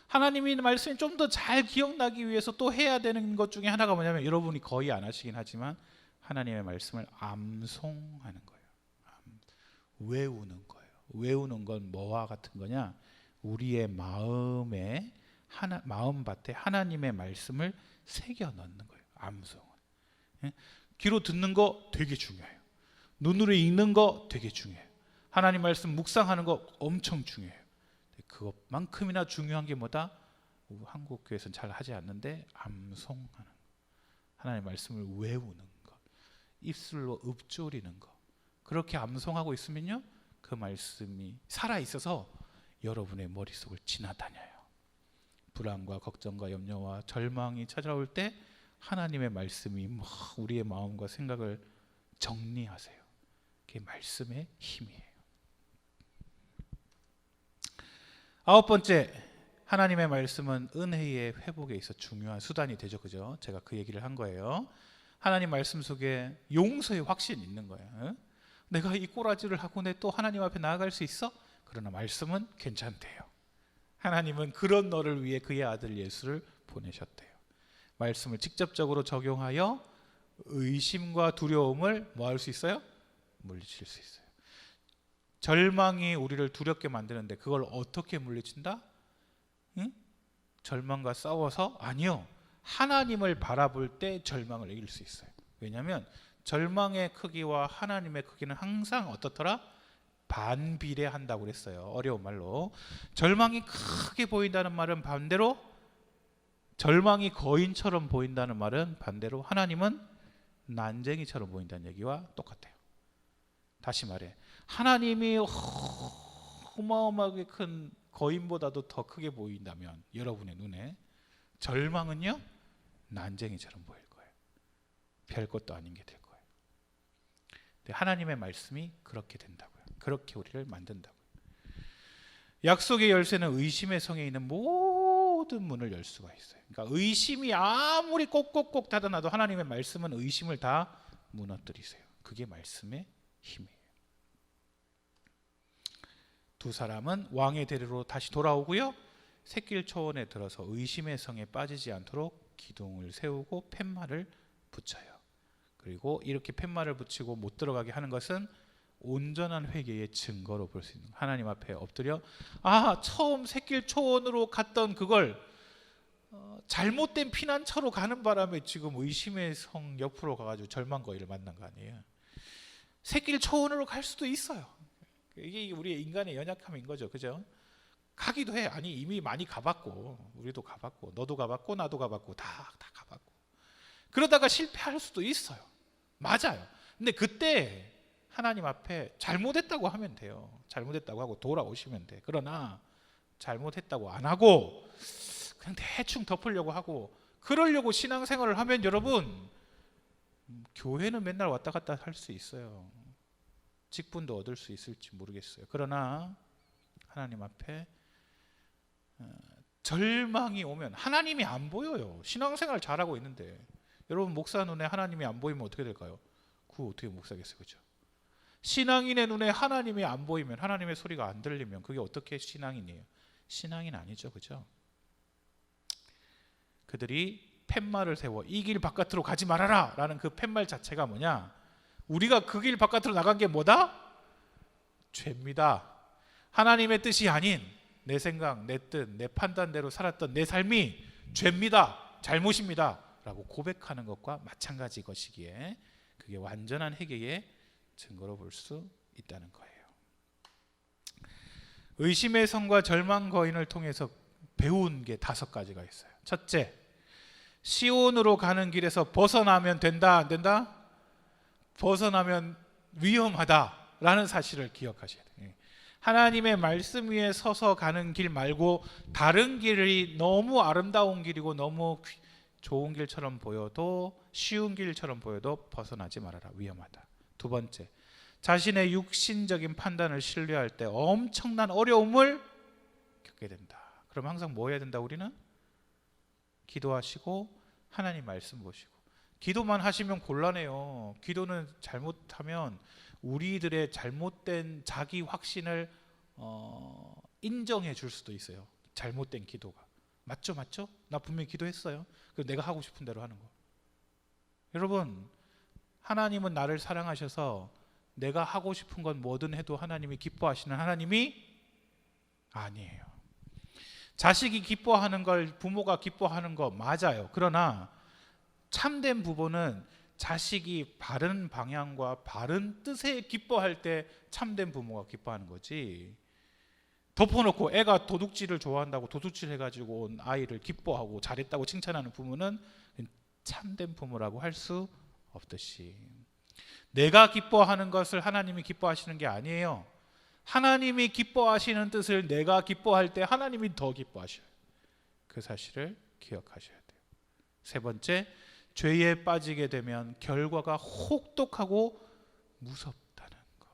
하나님의 말씀이 좀 더 잘 기억나기 위해서 또 해야 되는 것 중에 하나가 뭐냐면, 여러분이 거의 안 하시긴 하지만 하나님의 말씀을 암송하는 거예요. 외우는 거예요. 외우는 건 뭐와 같은 거냐? 우리의 마음에 마음밭에 하나님의 말씀을 새겨 넣는 거예요. 암송은. 귀로 듣는 거 되게 중요해요. 눈으로 읽는 거 되게 중요해요. 하나님 말씀 묵상하는 거 엄청 중요해요. 그것만큼이나 중요한 게 뭐다? 한국 교회에서는 잘 하지 않는데 암송하는 거. 하나님 말씀을 외우는 거, 입술로 읊조리는 거. 그렇게 암송하고 있으면요, 그 말씀이 살아 있어서 여러분의 머릿속을 지나다녀요. 불안과 걱정과 염려와 절망이 찾아올 때 하나님의 말씀이 막 우리의 마음과 생각을 정리하세요. 그게 말씀의 힘이에요. 9번째, 하나님의 말씀은 은혜의 회복에 있어 중요한 수단이 되죠. 그죠? 제가 그 얘기를 한 거예요. 하나님 말씀 속에 용서의 확신이 있는 거예요. 내가 이 꼬라지를 하고 내 또 하나님 앞에 나아갈 수 있어? 그러나 말씀은 괜찮대요. 하나님은 그런 너를 위해 그의 아들 예수를 보내셨대요. 말씀을 직접적으로 적용하여 의심과 두려움을 뭐 할 수 있어요? 물리칠 수 있어요. 절망이 우리를 두렵게 만드는데 그걸 어떻게 물리친다? 응? 절망과 싸워서? 아니요. 하나님을 바라볼 때 절망을 이길 수 있어요. 왜냐하면 절망의 크기와 하나님의 크기는 항상 어떻더라? 반비례한다고 그랬어요. 어려운 말로. 절망이 크게 보인다는 말은 반대로, 절망이 거인처럼 보인다는 말은 반대로 하나님은 난쟁이처럼 보인다는 얘기와 똑같아요. 다시 말해, 하나님이 어마어마하게 큰 거인보다도 더 크게 보인다면 여러분의 눈에, 절망은요 난쟁이처럼 보일 거예요. 별것도 아닌 게 될 거예요. 근데 하나님의 말씀이 그렇게 된다고요. 그렇게 우리를 만든다고. 약속의 열쇠는 의심의 성에 있는 모든 문을 열 수가 있어요. 그러니까 의심이 아무리 꼭꼭꼭 닫아놔도 하나님의 말씀은 의심을 다 무너뜨리세요. 그게 말씀의 힘이에요. 두 사람은 왕의 대로로 다시 돌아오고요, 샛길 초원에 들어서 의심의 성에 빠지지 않도록 기둥을 세우고 팻말을 붙여요. 그리고 이렇게 팻말을 붙이고 못 들어가게 하는 것은 온전한 회개의 증거로 볼 수 있는, 하나님 앞에 엎드려 처음 샛길 초원으로 갔던 그걸 잘못된 피난처로 가는 바람에 지금 의심의 성 옆으로 가가지고 절망거리를 만난 거 아니에요. 샛길 초원으로 갈 수도 있어요. 이게 우리의 인간의 연약함인 거죠, 그죠? 가기도 해. 아니 이미 많이 가봤고, 우리도 가봤고, 너도 가봤고, 나도 가봤고, 다 가봤고. 그러다가 실패할 수도 있어요. 맞아요. 근데 그때 하나님 앞에 잘못했다고 하면 돼요. 잘못했다고 하고 돌아오시면 돼. 그러나 잘못했다고 안 하고 그냥 대충 덮으려고 하고 그러려고 신앙생활을 하면 여러분, 교회는 맨날 왔다 갔다 할 수 있어요. 직분도 얻을 수 있을지 모르겠어요. 그러나 하나님 앞에 절망이 오면 하나님이 안 보여요. 신앙생활 잘하고 있는데 여러분, 목사 눈에 하나님이 안 보이면 어떻게 될까요? 그거 어떻게 목사겠어요, 그죠? 신앙인의 눈에 하나님이 안 보이면, 하나님의 소리가 안 들리면 그게 어떻게 신앙인이에요? 신앙인 아니죠, 그죠? 그들이 팻말을 세워 이 길 바깥으로 가지 말아라 라는 그 팻말 자체가 뭐냐? 우리가 그 길 바깥으로 나간 게 뭐다? 죄입니다. 하나님의 뜻이 아닌 내 생각, 내 뜻, 내 판단대로 살았던 내 삶이 죄입니다. 잘못입니다 라고 고백하는 것과 마찬가지 것이기에 그게 완전한 회개의 증거로 볼 수 있다는 거예요. 의심의 성과 절망 거인을 통해서 배운 게 5가지가 있어요. 첫째, 시온으로 가는 길에서 벗어나면 된다, 안 된다? 벗어나면 위험하다라는 사실을 기억하셔야 돼요. 하나님의 말씀 위에 서서 가는 길 말고 다른 길이 너무 아름다운 길이고 너무 좋은 길처럼 보여도, 쉬운 길처럼 보여도 벗어나지 말아라. 위험하다. 두 번째, 자신의 육신적인 판단을 신뢰할 때 엄청난 어려움을 겪게 된다. 그럼 항상 뭐 해야 된다? 우리는 기도하시고 하나님 말씀 보시고. 기도만 하시면 곤란해요. 기도는 잘못하면 우리들의 잘못된 자기 확신을 인정해 줄 수도 있어요. 잘못된 기도가. 맞죠? 나 분명히 기도했어요. 그럼 내가 하고 싶은 대로 하는 거. 여러분, 하나님은 나를 사랑하셔서 내가 하고 싶은 건 뭐든 해도 하나님이 기뻐하시는 하나님이 아니에요. 자식이 기뻐하는 걸, 부모가 기뻐하는 거 맞아요. 그러나 참된 부모는 자식이 바른 방향과 바른 뜻에 기뻐할 때 참된 부모가 기뻐하는 거지, 덮어놓고 애가 도둑질을 좋아한다고 도둑질 해가지고 온 아이를 기뻐하고 잘했다고 칭찬하는 부모는 참된 부모라고 할 수 없듯이, 내가 기뻐하는 것을 하나님이 기뻐하시는 게 아니에요. 하나님이 기뻐하시는 뜻을 내가 기뻐할 때 하나님이 더 기뻐하셔요. 그 사실을 기억하셔야 돼요. 세 번째, 죄에 빠지게 되면 결과가 혹독하고 무섭다는 거.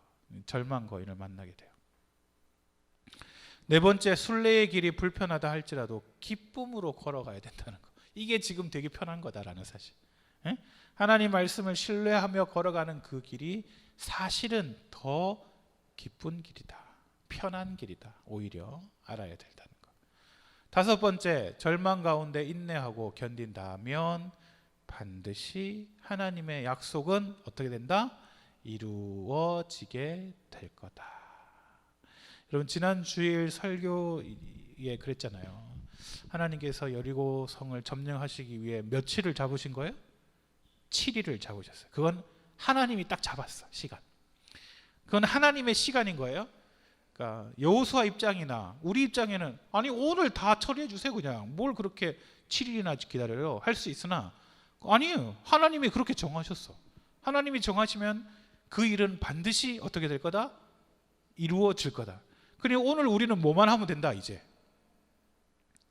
절망 거인을 만나게 돼요. 네 번째, 순례의 길이 불편하다 할지라도 기쁨으로 걸어가야 된다는 거. 이게 지금 되게 편한 거다라는 사실. 하나님 말씀을 신뢰하며 걸어가는 그 길이 사실은 더 기쁜 길이다, 편한 길이다, 오히려 알아야 된다는 거. 다섯 번째, 절망 가운데 인내하고 견딘다면 반드시 하나님의 약속은 어떻게 된다? 이루어지게 될 거다. 여러분, 지난 주일 설교에 그랬잖아요. 하나님께서 여리고 성을 점령하시기 위해 며칠을 잡으신 거예요? 7일을 잡으셨어요. 그건 하나님이 딱 잡았어, 시간. 그건 하나님의 시간인 거예요. 그러니까 여호수아 입장이나 우리 입장에는 아니 오늘 다 처리해 주세요, 그냥 뭘 그렇게 7일이나 기다려요, 할 수 있으나 아니에요. 하나님이 그렇게 정하셨어. 하나님이 정하시면 그 일은 반드시 어떻게 될 거다? 이루어질 거다. 그러니 오늘 우리는 뭐만 하면 된다, 이제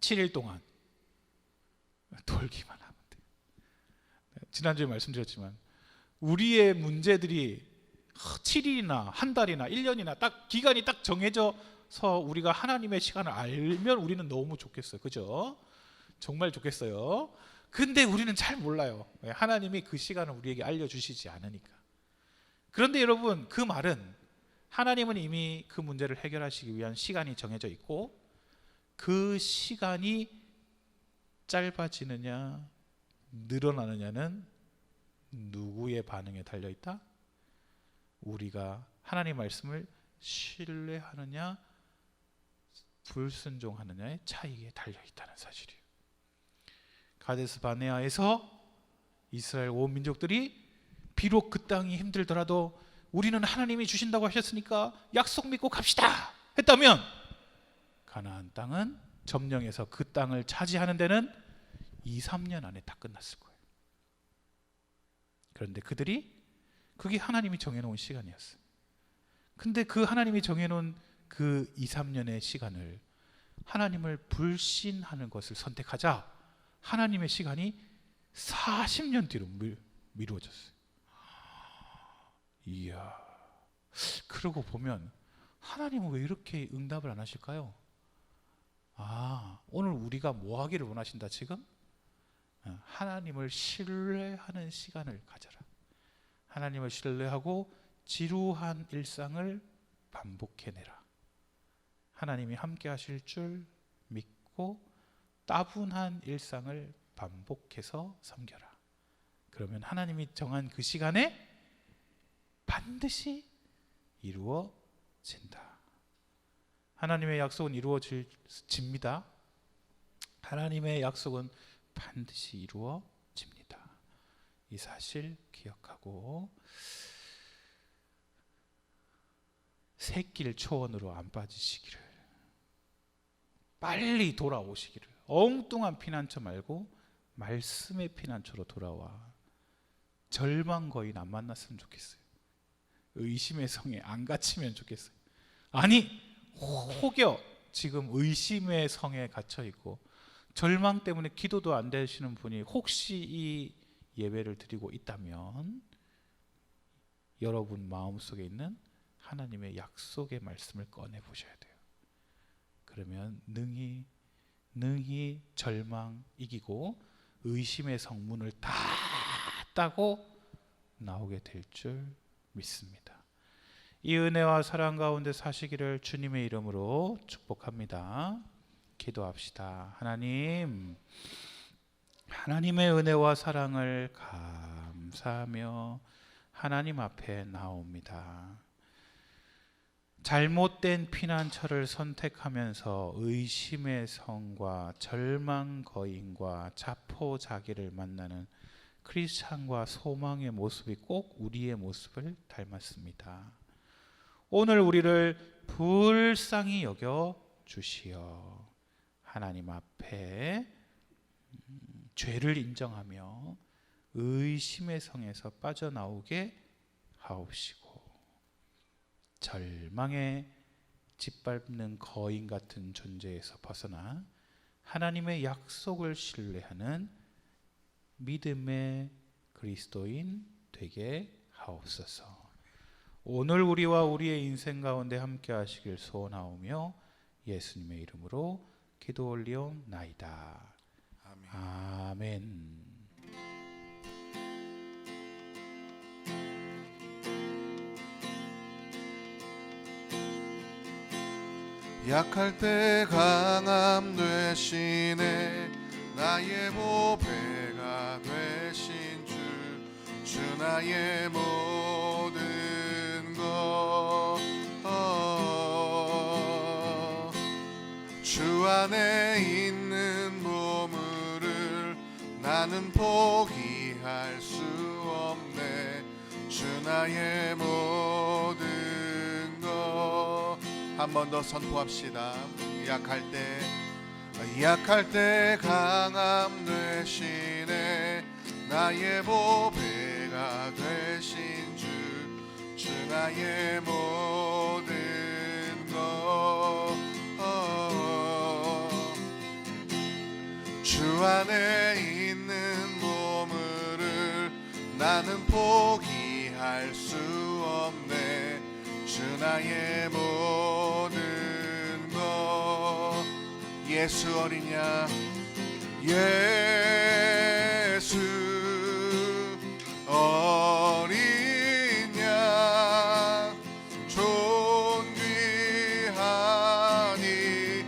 7일 동안 돌기만 하면 돼. 지난주에 말씀드렸지만 우리의 문제들이 7일이나 한 달이나 1년이나 딱 기간이 딱 정해져서 우리가 하나님의 시간을 알면 우리는 너무 좋겠어요. 그죠? 정말 좋겠어요. 근데 우리는 잘 몰라요. 하나님이 그 시간을 우리에게 알려주시지 않으니까. 그런데 여러분, 그 말은 하나님은 이미 그 문제를 해결하시기 위한 시간이 정해져 있고, 그 시간이 짧아지느냐 늘어나느냐는 누구의 반응에 달려있다? 우리가 하나님 말씀을 신뢰하느냐 불순종하느냐의 차이에 달려있다는 사실이에요. 가데스 바네아에서 이스라엘 온 민족들이 비록 그 땅이 힘들더라도 우리는 하나님이 주신다고 하셨으니까 약속 믿고 갑시다 했다면, 가나안 땅은 점령해서 그 땅을 차지하는 데는 2-3년 안에 다 끝났을 거예요. 그런데 그게 하나님이 정해놓은 시간이었어요. 근데 그 하나님이 정해놓은 그 2-3년의 시간을 하나님을 불신하는 것을 선택하자 하나님의 시간이 40년 뒤로 미루어졌어요. 이야, 그러고 보면 하나님은 왜 이렇게 응답을 안 하실까요? 오늘 우리가 뭐 하기를 원하신다 지금? 하나님을 신뢰하는 시간을 가져라. 하나님을 신뢰하고 지루한 일상을 반복해내라. 하나님이 함께 하실 줄 믿고 따분한 일상을 반복해서 섬겨라. 그러면 하나님이 정한 그 시간에 반드시 이루어진다. 하나님의 약속은 이루어집니다. 하나님의 약속은 반드시 이루어집니다. 이 사실 기억하고 새길 초원으로 안 빠지시기를, 빨리 돌아오시기를, 엉뚱한 피난처 말고 말씀의 피난처로 돌아와 절망 거인 안 만났으면 좋겠어요. 의심의 성에 안 갇히면 좋겠어요. 아니, 혹여 지금 의심의 성에 갇혀 있고 절망 때문에 기도도 안 되시는 분이 혹시 이 예배를 드리고 있다면, 여러분 마음속에 있는 하나님의 약속의 말씀을 꺼내 보셔야 돼요. 그러면 능히 절망 이기고 의심의 성문을 다 따고 나오게 될 줄 믿습니다. 이 은혜와 사랑 가운데 사시기를 주님의 이름으로 축복합니다. 기도합시다. 하나님, 하나님의 은혜와 사랑을 감사하며 하나님 앞에 나옵니다. 잘못된 피난처를 선택하면서 의심의 성과 절망 거인과 자포자기를 만나는 크리스찬과 소망의 모습이 꼭 우리의 모습을 닮았습니다. 오늘 우리를 불쌍히 여겨 주시어 하나님 앞에 죄를 인정하며 의심의 성에서 빠져나오게 하옵시고, 절망에 짓밟는 거인 같은 존재에서 벗어나 하나님의 약속을 신뢰하는 믿음의 그리스도인 되게 하옵소서. 오늘 우리와 우리의 인생 가운데 함께 하시길 소원하오며 예수님의 이름으로 기도 올리옵나이다. 아멘. 약할 때 강함 되시네 나의 보배가 되신 주 나의 모든 것 주 안에 있는 보물을 나는 포기할 수 없네 주 나의 모든 것 한 번 더 선포합시다. 약할 때 강함 되시네 나의 보배가 되신 주 나의 모든 것 주 안에 있는 보물을 나는 포기할 수 없네 주 나의 모든 것. 예수 어린 양, 예수 어린 양, 존귀한 이름.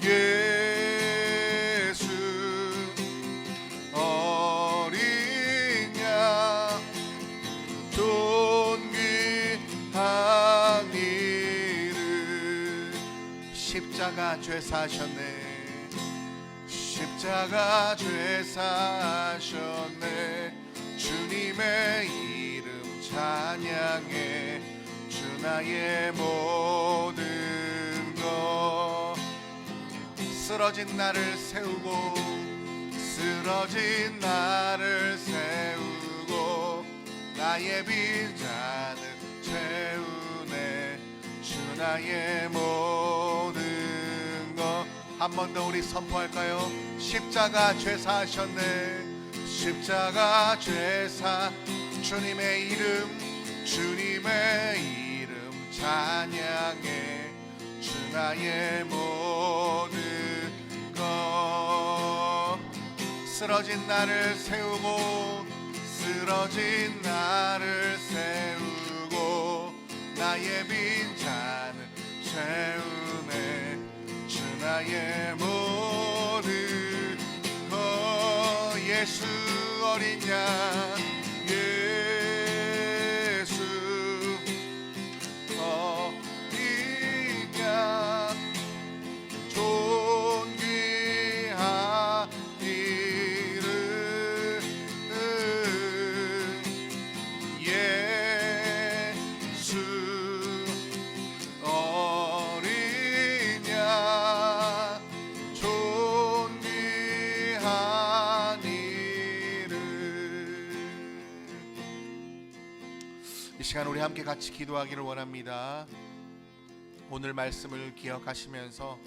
예수 어린 양, 존귀한 이름. 십자가 죄 사셨네. 십자가 죄 사셨네. 주님의 이름 찬양해. 주 나의 모든 것. 쓰러진 나를 세우고, 쓰러진 나를 세우고, 나의 빈잔을 채우네. 주 나의 모든 것. 한 번 더 우리 선포할까요? 십자가 죄 사셨네. 십자가 죄 사. 주님의 이름, 주님의 이름 찬양해. 주 나의 모든 것. 쓰러진 나를 세우고, 쓰러진 나를 세우고, 나의 빈잔을 채우네. 주 나의 모든 것. 예수 어린 양, 예수 어린 양, 존귀한 이름. 예수 어린 양, 존귀한 이름. 이 시간 우리 함께 같이 기도하기를 원합니다. 오늘 말씀을 기억하시면서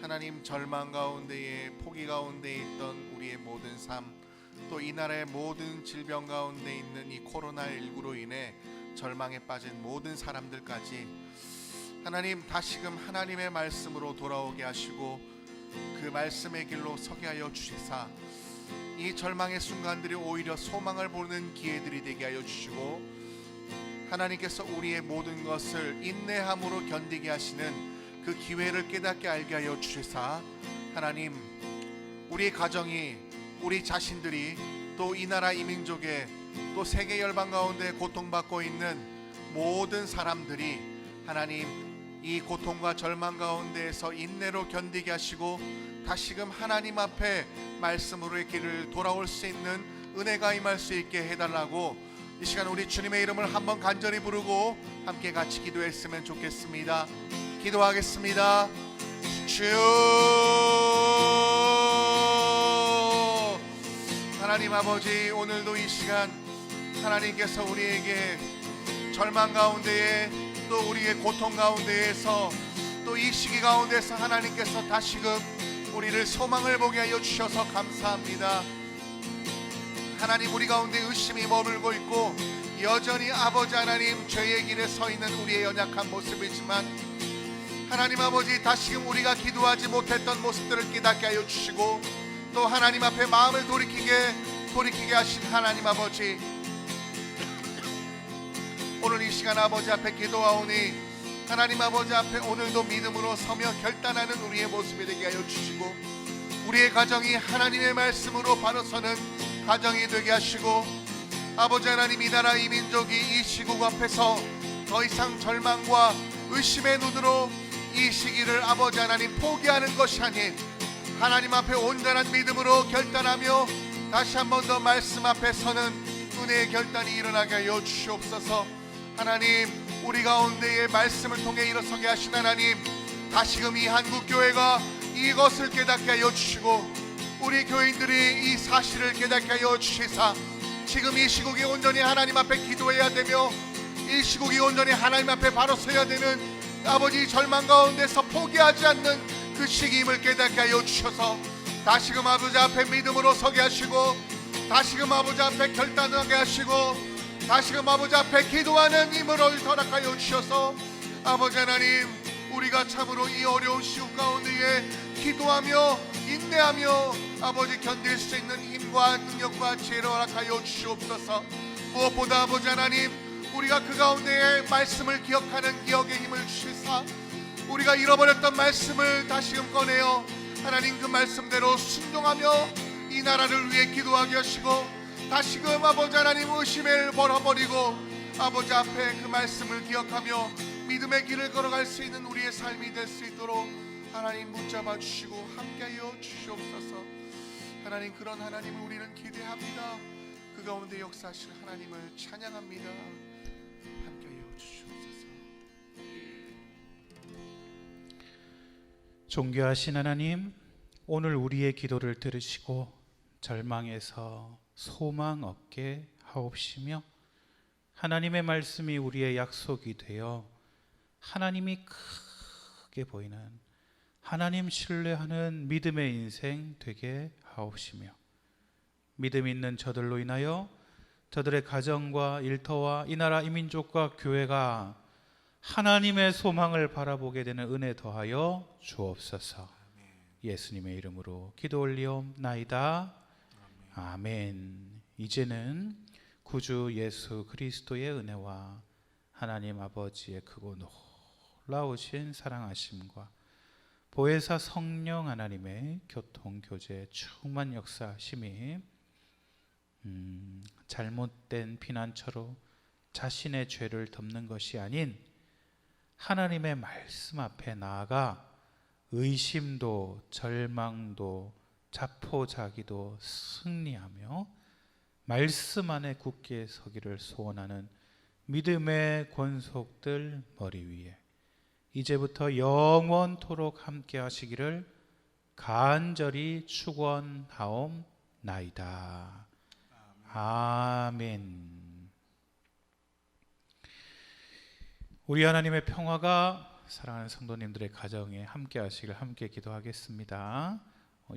하나님, 절망 가운데에, 포기 가운데 있던 우리의 모든 삶, 또 이 나라의 모든 질병 가운데 있는 이 코로나19로 인해 절망에 빠진 모든 사람들까지 하나님, 다시금 하나님의 말씀으로 돌아오게 하시고 그 말씀의 길로 서게 하여 주시사, 이 절망의 순간들이 오히려 소망을 보는 기회들이 되게 하여 주시고, 하나님께서 우리의 모든 것을 인내함으로 견디게 하시는 그 기회를 깨닫게 알게 하여 주시사, 하나님, 우리 가정이, 우리 자신들이, 또 이 나라 이 민족의, 또 세계 열방 가운데 고통받고 있는 모든 사람들이 하나님, 이 고통과 절망 가운데에서 인내로 견디게 하시고 다시금 하나님 앞에 말씀으로의 길을 돌아올 수 있는 은혜가 임할 수 있게 해달라고 이 시간 우리 주님의 이름을 한번 간절히 부르고 함께 같이 기도했으면 좋겠습니다. 기도하겠습니다. 주여, 하나님 아버지, 오늘도 이 시간 하나님께서 우리에게 절망 가운데에, 또 우리의 고통 가운데에서, 또 이 시기 가운데서 하나님께서 다시금 우리를 소망을 보게 하여 주셔서 감사합니다. 하나님, 우리 가운데 의심이 머물고 있고 여전히 아버지 하나님, 죄의 길에 서 있는 우리의 연약한 모습이지만 하나님 아버지, 다시금 우리가 기도하지 못했던 모습들을 깨닫게 하여 주시고, 또 하나님 앞에 마음을 돌이키게 하신 하나님 아버지, 오늘 이 시간 아버지 앞에 기도하오니 하나님 아버지 앞에 오늘도 믿음으로 서며 결단하는 우리의 모습이 되게 하여 주시고, 우리의 가정이 하나님의 말씀으로 바로 서는 가정이 되게 하시고, 아버지 하나님, 이 나라 이 민족이 이 시국 앞에서 더 이상 절망과 의심의 눈으로 이 시기를 아버지 하나님 포기하는 것이 아닌 하나님 앞에 온전한 믿음으로 결단하며 다시 한 번 더 말씀 앞에 서는 은혜의 결단이 일어나게 하여 주시옵소서. 하나님, 우리 가운데의 말씀을 통해 일어서게 하신 하나님, 다시금 이 한국교회가 이것을 깨닫게 하여 주시고, 우리 교인들이 이 사실을 깨닫게 하여 주시사, 지금 이 시국이 온전히 하나님 앞에 기도해야 되며 이 시국이 온전히 하나님 앞에 바로 서야 되는 아버지 절망 가운데서 포기하지 않는 그 시기임을 깨닫게 하여 주셔서 다시금 아버지 앞에 믿음으로 서게 하시고, 다시금 아버지 앞에 결단하게 하시고, 다시금 아버지 앞에 기도하는 힘을 허락하여 주셔서 아버지 하나님, 우리가 참으로 이 어려운 시국 가운데에 기도하며 인내하며 아버지 견딜 수 있는 힘과 능력과 지혜를 허락하여 주시옵소서. 무엇보다 아버지 하나님, 우리가 그 가운데에 말씀을 기억하는 기억의 힘을 주시사 우리가 잃어버렸던 말씀을 다시금 꺼내어 하나님 그 말씀대로 순종하며 이 나라를 위해 기도하게 하시고, 다시금 아버지 하나님 의심을 버려버리고 아버지 앞에 그 말씀을 기억하며 믿음의 길을 걸어갈 수 있는 우리의 삶이 될 수 있도록 하나님 붙잡아 주시고 함께하여 주시옵소서. 하나님, 그런 하나님을 우리는 기대합니다. 그 가운데 역사하실 하나님을 찬양합니다. 함께하여 주시옵소서. 존귀하신 하나님, 오늘 우리의 기도를 들으시고 절망에서 소망 얻게 하옵시며, 하나님의 말씀이 우리의 약속이 되어 하나님이 크게 보이는, 하나님 신뢰하는 믿음의 인생 되게 하옵시며, 믿음 있는 저들로 인하여 저들의 가정과 일터와 이 나라 이 민족과 교회가 하나님의 소망을 바라보게 되는 은혜 더하여 주옵소서. 예수님의 이름으로 기도 올리옵나이다. 아멘. 이제는 구주 예수 그리스도의 은혜와 하나님 아버지의 크고 놀라우신 사랑하심과 보혜사 성령 하나님의 교통 교제 충만 역사하심이 잘못된 피난처로 자신의 죄를 덮는 것이 아닌 하나님의 말씀 앞에 나아가 의심도 절망도 자포자기도 승리하며 말씀 안에 굳게 서기를 소원하는 믿음의 권속들 머리 위에 이제부터 영원토록 함께 하시기를 간절히 축원하옵나이다. 아멘. 우리 하나님의 평화가 사랑하는 성도님들의 가정에 함께 하시길 함께 기도하겠습니다.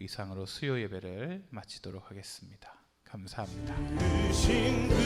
이상으로 수요 예배를 마치도록 하겠습니다. 감사합니다. 그 신그대로